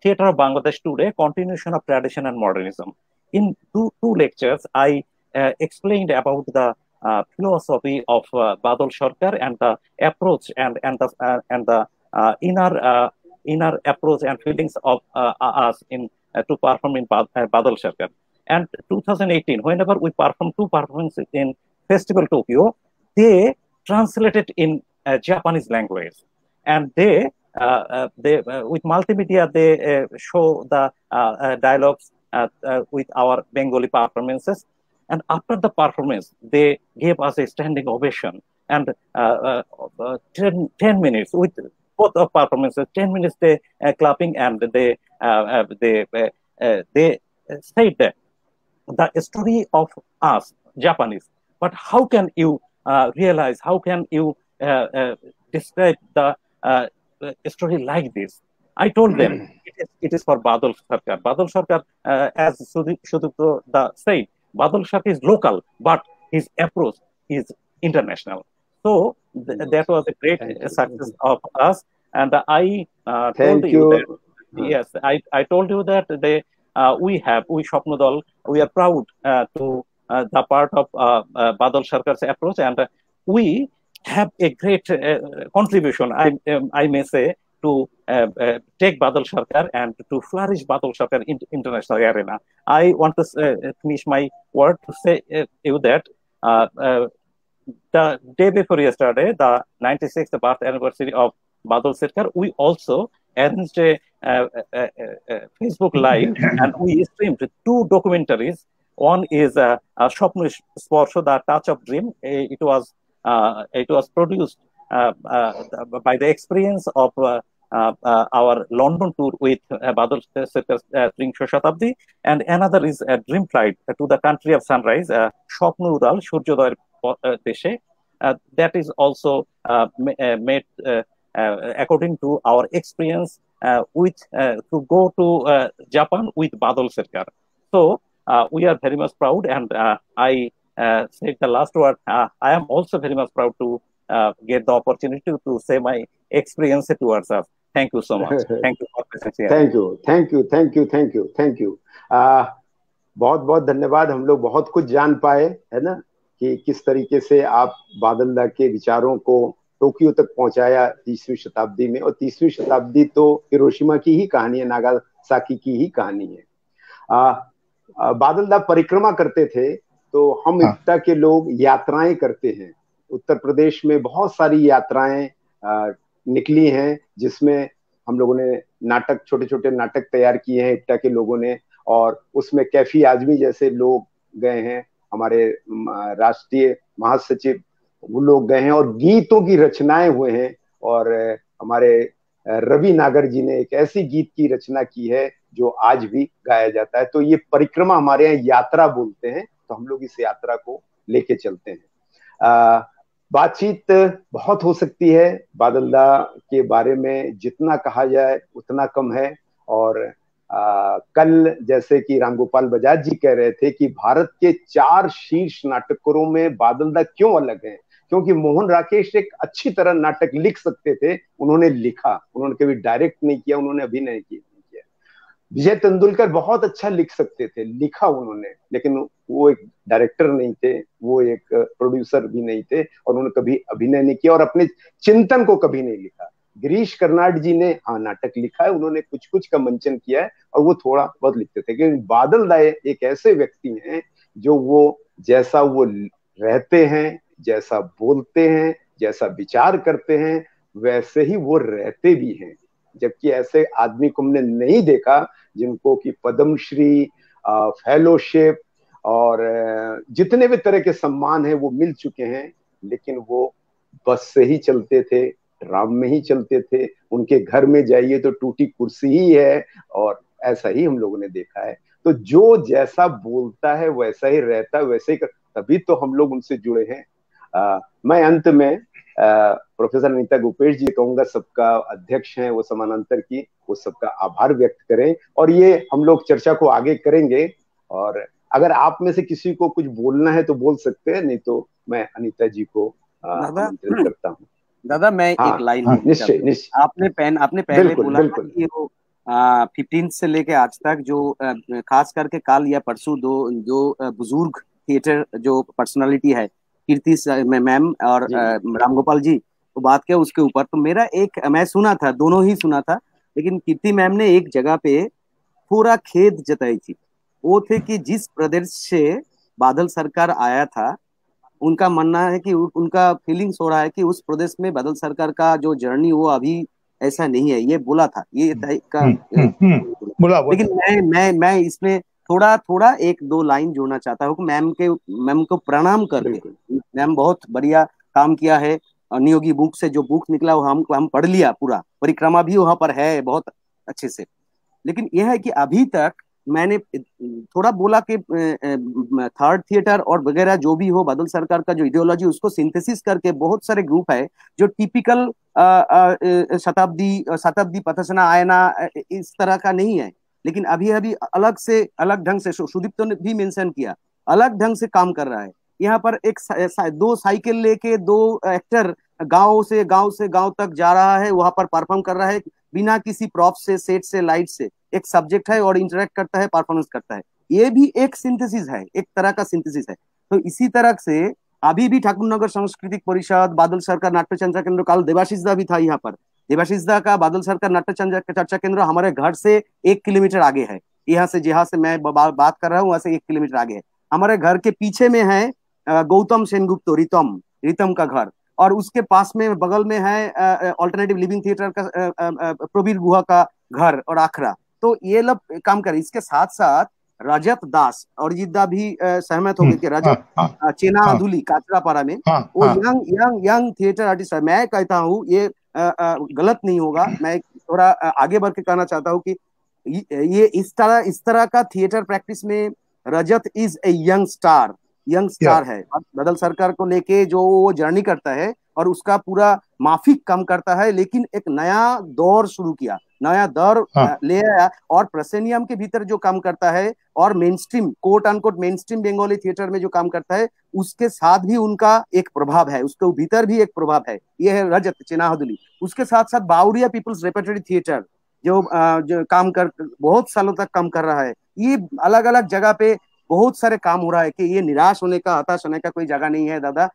Theatre of Bangladesh Today, Continuation of Tradition and Modernism. In two lectures, I explained about the philosophy of Badal Sarkar and the approach and the inner approach and feelings of us in to perform in Badal Sarkar. And 2018, whenever we performed 2 performances in Festival Tokyo, they translated in Japanese language, and they with multimedia they show the dialogues with our Bengali performances. And after the performance, they gave us a standing ovation, and 10 minutes with both of performances, 10 minutes they clapping, and they said that the story of us Japanese, but how can you realize, how can you describe the story like this? I told them it is for Badal Sarkar. Badal Sarkar, as Sudipto said, Badal Sarkar is local, but his approach is international. So that was a great success of us. And I told you that, yes, I told you that we Shopnodal, we are proud to the part of Badal Sarkar's approach, and we have a great contribution, I may say, to take Badal Sarkar and to flourish Badal Sarkar in international arena. I want to finish my word to say you that the day before yesterday, the 96th birth anniversary of Badal Sarkar, we also arranged a Facebook Live, and we streamed 2 documentaries. One is Shopno Sporsho, The Touch of Dream. It was produced by the experience of our London tour with Badal Sarkar's Tringsho Shatabdi, and another is a dream flight to the country of sunrise, Shopno Udal Surjodoyer Deshe. That is also made according to our experience to go to Japan with Badal Sarkar. So we are very much proud, and I said the last word. I am also very much proud to get the opportunity to say my experience towards us. Thank you so much. Thank you for presenting. Thank you. बहुत बहुत धन्यवाद। हम लोग बहुत कुछ जान पाए, है ना, कि किस तरीके से आप बादल दा के विचारों को टोक्यो तक पहुंचाया 30वीं शताब्दी में। और 30वीं शताब्दी तो हिरोशिमा की ही कहानी है, नागासाकी की ही कहानी है। बादल दा परिक्रमा करते थे, तो हम इफ्ता के लोग यात्राएं करते हैं। उत्तर प्रदेश में बहुत सारी यात्राएं निकली हैं, जिसमें हम लोगों ने नाटक, छोटे छोटे नाटक तैयार किए हैं इफ्ता के लोगों ने, और उसमें कैफी आजमी जैसे लोग गए हैं, हमारे राष्ट्रीय महासचिव वो लोग गए हैं, और गीतों की रचनाएं हुए हैं। और हमारे रवि नागर जी ने एक ऐसी गीत की रचना की है जो आज भी गाया जाता है। तो ये परिक्रमा हमारे यहाँ यात्रा बोलते हैं, तो हम लोग इस यात्रा को लेके चलते हैं। बातचीत बहुत हो सकती है बादल दा के बारे में, जितना कहा जाए उतना कम है। और कल जैसे कि रामगोपाल बजाज जी कह रहे थे कि भारत के 4 शीर्ष नाटककारों में बादल दा क्यों अलग हैं, क्योंकि मोहन राकेश एक अच्छी तरह नाटक लिख सकते थे, उन्होंने लिखा, उन्होंने कभी डायरेक्ट नहीं किया, उन्होंने अभिनय नहीं किया। विजय तेंदुलकर बहुत अच्छा लिख सकते थे, लिखा उन्होंने, लेकिन वो एक डायरेक्टर नहीं थे, वो एक प्रोड्यूसर भी नहीं थे, और उन्होंने कभी अभिनय नहीं किया और अपने चिंतन को कभी नहीं लिखा। गिरीश कर्नाड जी ने हाँ नाटक लिखा है, उन्होंने कुछ कुछ का मंचन किया है, और वो थोड़ा बहुत लिखते थे। क्योंकि बादल दा एक ऐसे व्यक्ति हैं जो वो जैसा वो रहते हैं, जैसा बोलते हैं, जैसा विचार करते हैं, वैसे ही वो रहते भी हैं। जबकि ऐसे आदमी को हमने नहीं देखा जिनको कि पद्मश्री, फेलोशिप और जितने भी तरह के सम्मान हैं वो मिल चुके हैं, लेकिन वो बस से ही चलते थे, ट्राम में ही चलते थे, उनके घर में जाइए तो टूटी कुर्सी ही है, और ऐसा ही हम लोगों ने देखा है। तो जो जैसा बोलता है वैसा ही रहता है, वैसे ही तभी तो हम लोग उनसे जुड़े हैं। मैं अंत में प्रोफेसर अनीता गुपेश जी कहूंगा, सबका अध्यक्ष हैं वो समानांतर की, वो सबका आभार व्यक्त करें, और ये हम लोग चर्चा को आगे करेंगे। और अगर आप में से किसी को कुछ बोलना है तो बोल सकते हैं, नहीं तो मैं अनीता जी को आमंत्रित करता हूँ। दादा मैं एक लाइन निश्चय आपने पहले बोला कि वो 15 से लेके आज तक जो खास करके काल या परसों जो बुजुर्ग थिएटर जो पर्सनालिटी है कीर्ति मैम और रामगोपाल जी वो बात किया उसके ऊपर, तो मेरा एक मैं सुना था, दोनों ही सुना था, लेकिन कीर्ति मैम ने एक जगह पे पूरा खेद जताई थी। वो थे कि जिस प्रदेश से बादल सरकार आया था, उनका मानना है कि उनका फीलिंग्स हो रहा है कि उस प्रदेश में बादल सरकार का जो जर्नी वो अभी ऐसा नहीं है, ये बोला था, ये का लेकिन मैं इसमें थोड़ा 1-2 लाइन जोड़ना चाहता हूँ। मैम को प्रणाम करके, मैम बहुत बढ़िया काम किया है। नियोगी बुक से जो बुक निकला वो हम पढ़ लिया, पूरा परिक्रमा भी वहां पर है बहुत अच्छे से। लेकिन यह है कि अभी तक मैंने थोड़ा बोला कि थर्ड थिएटर और वगैरह जो भी हो, बादल सरकार का जो इडियोलॉजी उसको सिंथेसिस करके बहुत सारे ग्रुप है जो टिपिकल शताब्दी पथसना आयना इस तरह का नहीं है, लेकिन अभी अभी अलग से अलग ढंग से, सुदीप ने भी मेंशन किया, अलग ढंग से काम कर रहा है। यहाँ पर दो साइकिल लेके दो एक्टर गांव तक जा रहा है, वहां पर परफॉर्म कर रहा है बिना किसी प्रॉप से, सेट से, लाइट से। एक सब्जेक्ट है और इंटरेक्ट करता है, परफॉर्मेंस करता है। ये भी एक सिंथेसिस है, एक तरह का सिंथेसिस है। तो इसी तरह से अभी भी ठाकुरनगर सांस्कृतिक परिषद, बादल सरकार नाट्य चर्चा केंद्र, कल देवाशीष दा भी था यहाँ पर। देवाशीष दा का बादल सरकार नाट्य चर्चा केंद्र हमारे घर से 1 किलोमीटर आगे है। यहाँ से जहां से मैं बात कर रहा हूँ वहां से 1 किलोमीटर आगे है। हमारे घर के पीछे में है गौतम सेनगुप्त रितम का घर, और उसके पास में बगल में है ऑल्टरनेटिव लिविंग थिएटर का प्रवीर गुहा का घर और आखड़ा। तो ये लोग काम कर। इसके साथ साथ रजत दास और जिद्दा भी सहमत हो गए कि रजत चेना अधुली काचरापाड़ा में वो यंग थिएटर आर्टिस्ट है। मैं कहता हूँ ये गलत नहीं होगा, मैं थोड़ा आगे बढ़ के कहना चाहता हूँ कि ये इस तरह का थिएटर प्रैक्टिस में रजत इज ए यंग स्टार है। बादल सरकार को लेके जो वो जर्नी करता है और उसका पूरा माफिक काम करता है, लेकिन एक नया दौर शुरू किया, नया दौर ले आया। और प्रेसेनियम के भीतर जो काम करता है और main stream quote unquote main stream Bengali theatre में जो काम करता है, उसके साथ भी उनका एक प्रभाव है, उसके भीतर भी एक प्रभाव है। ये है रजत चेनाहदुली। उसके साथ साथ बावरिया पीपल्स रेपर्टरी थिएटर जो काम कर बहुत सालों तक काम कर रहा है। ये अलग अलग जगह पे बहुत सारे काम हो रहा है कि ये निराश होने का, हताश होने का कोई जगह नहीं है दादा।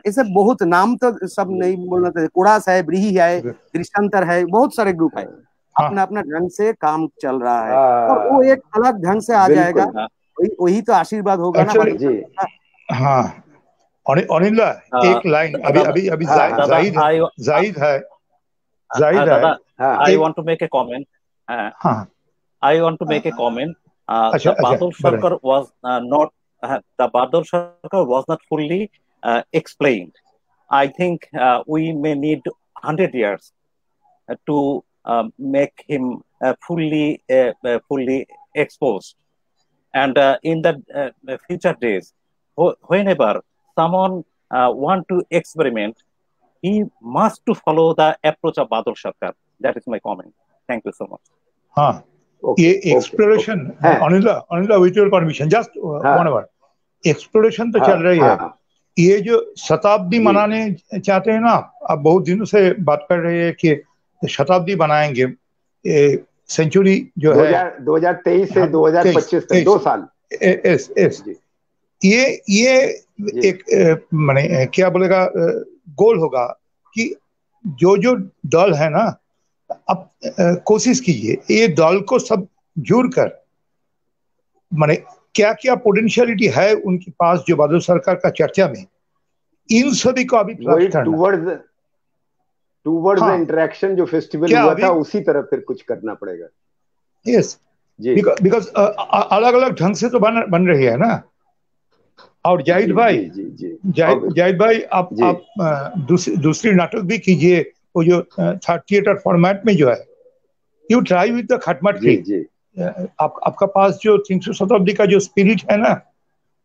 ऐसे बहुत नाम तो सब नहीं बोलना चाहिए, कुड़ास है, ब्रीही है, दृष्टांतर है, बहुत सारे ग्रुप है। अपना अपना ढंग से काम चल रहा है और वो एक अलग ढंग से आ जाएगा। वही तो आशीर्वाद होगा ना जी। हाँ अनिल, एक लाइन अभी जाहिद है। I want to make a comment. I want to make a comment. The Badal Sarkar was not fully explained. I think we may need 100 years to make him fully exposed. And in the future days, whenever someone want to experiment, he must to follow the approach of Badal Sarkar. That is my comment. Thank you so much. हाँ, ये exploration, Anila with your permission, just one hour, exploration तो चल रही है। ये जो शताब्दी मनाने चाहते हैं ना, अब बहुत दिनों से बात कर रहे हैं कि शताब्दी बनाएंगे, सेंचुरी जो है 2023 से 2025 तक 2 साल। ये एक माने क्या बोलेगा गोल होगा कि जो दल है ना, अब कोशिश कीजिए ये दल को सब जुड़कर, माने क्या क्या पोटेंशियलिटी है उनके पास जो बादल सरकार का चर्चा में, इन सभी को अभी टूवर्ड्स द इंटरेक्शन जो फेस्टिवल हुआ था उसी तरह फिर कुछ करना पड़ेगा। यस, बिकॉज अलग अलग ढंग से तो बन रही है ना। और जाहिद भाई आप दूसरी नाटक भी कीजिए, वो जो थर्ड थिएटर फॉर्मेट में जो है, यू ट्राई विद द खटमट। आपका पास जो 300 शताब्दी का जो स्पिरिट है ना,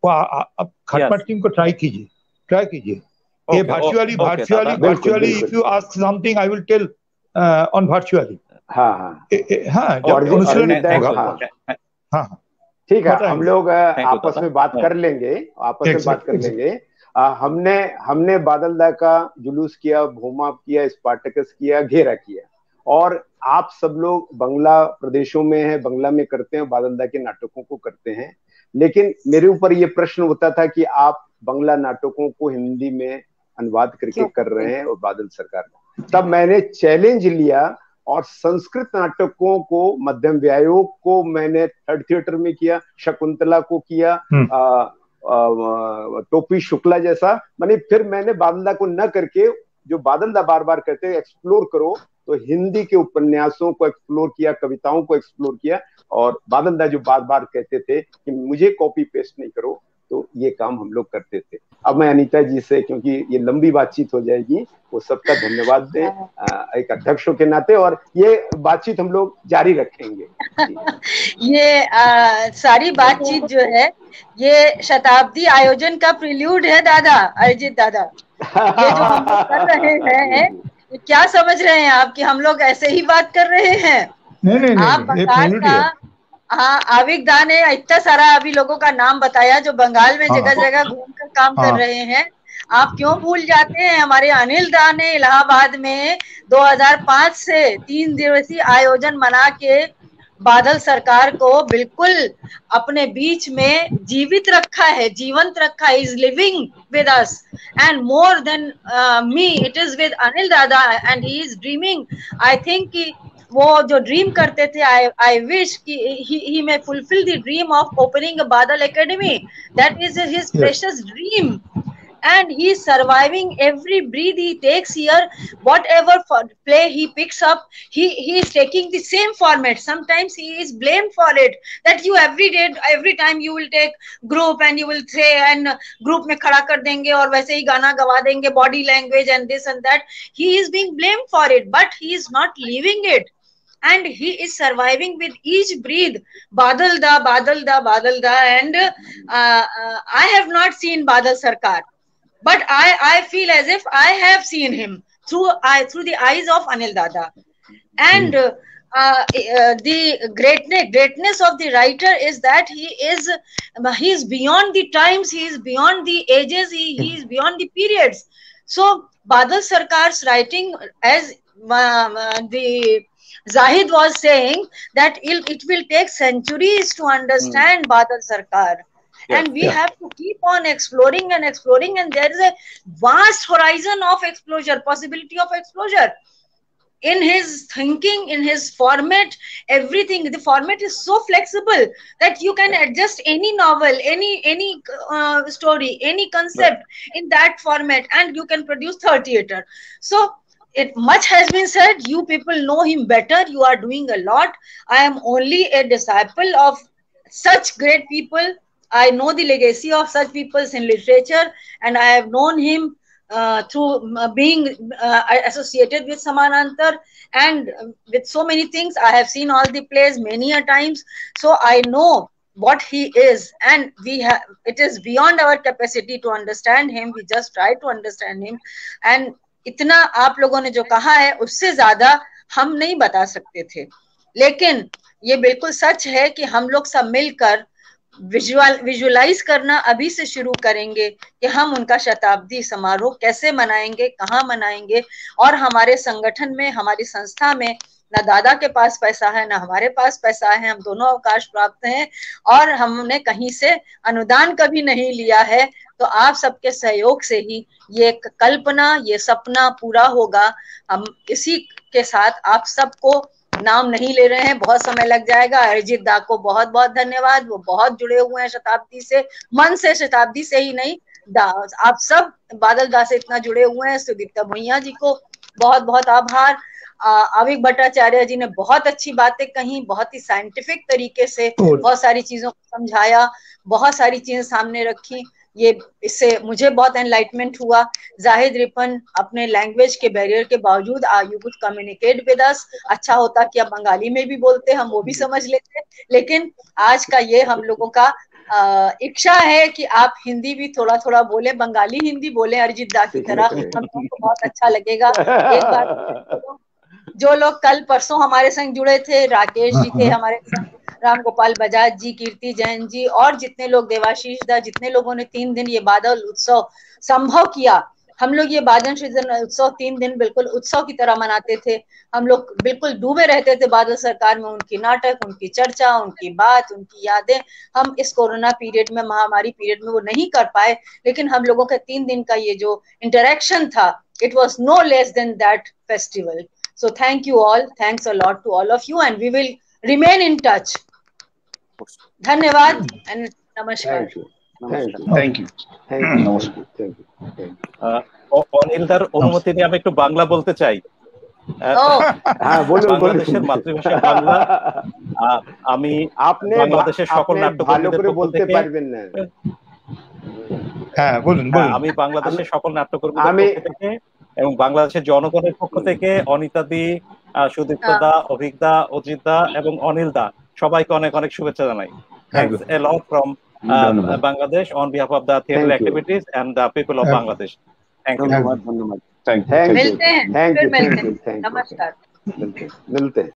वो आप खटमट टीम को ट्राई कीजिए। ये virtually if you ask something I will tell on virtually. ठीक है, हम लोग आपस में बात कर लेंगे, हमने बादल दा का जुलूस किया, भूमा किया, स्पार्टकस किया, घेरा किया, और आप सब लोग बांग्ला प्रदेशों में हैं, बांग्ला में करते हैं, बादल दा के नाटकों को करते हैं। लेकिन मेरे ऊपर ये प्रश्न होता था कि आप बांग्ला नाटकों को हिंदी में अनुवाद करके कर रहे हैं और बादल सरकार, तब मैंने चैलेंज लिया और संस्कृत नाटकों को, मध्यम व्यायोग को मैंने थर्ड थिएटर में किया, शकुंतला को किया, टोपी शुक्ला जैसा, माने फिर मैंने बादल दा को न करके, जो बादल दा बार बार कहते हैं एक्सप्लोर करो, तो हिंदी के उपन्यासों को एक्सप्लोर किया, कविताओं को एक्सप्लोर किया। और बादल दा जो बार बार कहते थे कि मुझे कॉपी पेस्ट नहीं करो, तो तो ये काम हम लोग करते थे। अब मैं अनीता जी से, क्योंकि ये लंबी बातचीत हो जाएगी, वो सबका धन्यवाद दें एक अध्यक्षों के नाते, और ये बातचीत हम लोग जारी रखेंगे। ये सारी बातचीत जो है ये शताब्दी आयोजन का प्रिल्यूड है दादा, अरिजीत दादा। ये जो हम लोग कर रहे हैं, क्या समझ रहे हैं आप कि हम लोग ऐसे ही बात कर रहे हैं? नहीं, आप बंगाल का, हाँ, आविक दा ने इतना सारा अभी लोगों का नाम बताया जो बंगाल में जगह जगह घूमकर काम कर रहे हैं। आप क्यों भूल जाते हैं हमारे अनिल दा ने इलाहाबाद में 2005 से 3 दिवसीय आयोजन मना के बादल सरकार को बिल्कुल अपने बीच में जीवित रखा है, जीवंत रखा है। Is living with us and more than me it is with Anil dada and he is dreaming. I think कि वो जो ड्रीम करते थे, आई विश कि he may fulfill the dream of opening a Badal Academy. That is his precious dream. And he is surviving every breath he takes here. Whatever play he picks up, he is taking the same format. Sometimes he is blamed for it, that you every time you will take group and you will say and group में खड़ा कर देंगे और वैसे ही गाना गवा देंगे, body language and this and that. He is being blamed for it, but he is not leaving it. And he is surviving with each breath. Badal da, Badal da, Badal da. And I have not seen Badal Sarkar, but I feel as if I have seen him through the eyes of Anil Dada. And the greatness of the writer is that he is beyond the times, he is beyond the ages, he is beyond the periods. So Badal Sarkar's writing, as the Zahid was saying, that it will take centuries to understand Badal Sarkar. And we have to keep on exploring, and there is a vast horizon of exposure, possibility of exposure in his thinking, in his format, everything. The format is so flexible that you can adjust any novel, any story, any concept in that format, and you can produce third theater. So much has been said. You people know him better. You are doing a lot. I am only a disciple of such great people. I know the legacy of such people in literature, and I have known him through being associated with Samanantar and with so many things. I have seen all the plays many a times, so I know what he is, and it is beyond our capacity to understand him. We just try to understand him, and इतना आप लोगों ने जो कहा है उससे ज्यादा हम नहीं बता सकते थे, लेकिन ये बिल्कुल सच है कि हम लोग सब मिलकर विजुअलाइज करना अभी से शुरू करेंगे कि हम उनका शताब्दी समारोह कैसे मनाएंगे, कहाँ मनाएंगे। और हमारे संगठन में, हमारी संस्था में ना दादा के पास पैसा है, ना हमारे पास पैसा है, हम दोनों अवकाश प्राप्त हैं और हमने कहीं से अनुदान कभी नहीं लिया है। तो आप सबके सहयोग से ही ये कल्पना, ये सपना पूरा होगा। हम इसी के साथ आप सबको नाम नहीं ले रहे हैं, बहुत समय लग जाएगा। अरिजीत दा को बहुत बहुत धन्यवाद, वो बहुत जुड़े हुए हैं शताब्दी से, मन से, शताब्दी से ही नहीं, आप सब बादल दा से इतना जुड़े हुए हैं। सुदीप्ता भुइया जी को बहुत बहुत आभार। आविक भट्टाचार्य जी ने बहुत अच्छी बातें कही, बहुत ही साइंटिफिक तरीके से बहुत सारी चीजों को समझाया, बहुत सारी चीजें सामने रखी। इससे मुझे बहुत एनलाइटमेंट हुआ। जाहिद रिपन अपने लैंग्वेज के बैरियर के बावजूद you could communicate with us. अच्छा होता कि आप बंगाली में भी बोलते, हम वो भी समझ लेते, लेकिन आज का ये हम लोगों का इच्छा है कि आप हिंदी भी थोड़ा थोड़ा बोले, बंगाली हिंदी बोले अरिजीत दा की तरह, हमको बहुत अच्छा लगेगा। एक बार जो लोग कल परसों हमारे संग जुड़े थे, राकेश जी थे हमारे संग, राम गोपाल बजाज जी, कीर्ति जैन जी और जितने लोग, देवाशीष दा, जितने लोगों ने 3 दिन ये बादल उत्सव संभव किया। हम लोग ये बादल सृजन उत्सव 3 दिन बिल्कुल उत्सव की तरह मनाते थे। हम लोग बिल्कुल डूबे रहते थे बादल सरकार में, उनकी नाटक, उनकी चर्चा, उनकी बात, उनकी यादें। हम इस कोरोना पीरियड में, महामारी पीरियड में वो नहीं कर पाए, लेकिन हम लोगों का 3 दिन का ये जो इंटरेक्शन था, it was no less than that festival. So thank you all. Thanks a lot to all of you, and we will remain in touch. धन्यवाद and नमस्कार। Thank you. অনিলদার অনুমতি নিয়ে আমি একটু বাংলা বলতে চাই। বাংলাদেশের মাতৃভাষা বাংলা। আমি বাংলাদেশের সকল নাট্য ভালো করে বলতে পারবেন না। হ্যাঁ বলুন বলুন। আমি বাংলাদেশের সকল নাট্যকর্মীদের পক্ষ থেকে এবং বাংলাদেশের জনগণের পক্ষ থেকে অনিতা দি, সুদীপ্ত দা, অভিক দা, অজিত দা এবং অনিল দা সবাইকে অনেক অনেক শুভেচ্ছা জানাই। Thanks a lot from Bangladesh on behalf of the theater activities and the people of Bangladesh. Thank you. धन्यवाद धन्यवाद। थैंक यू मिलते हैं, थैंक फिर यू मिलते हैं। थैंक यू नमस्कार। मिलते हैं।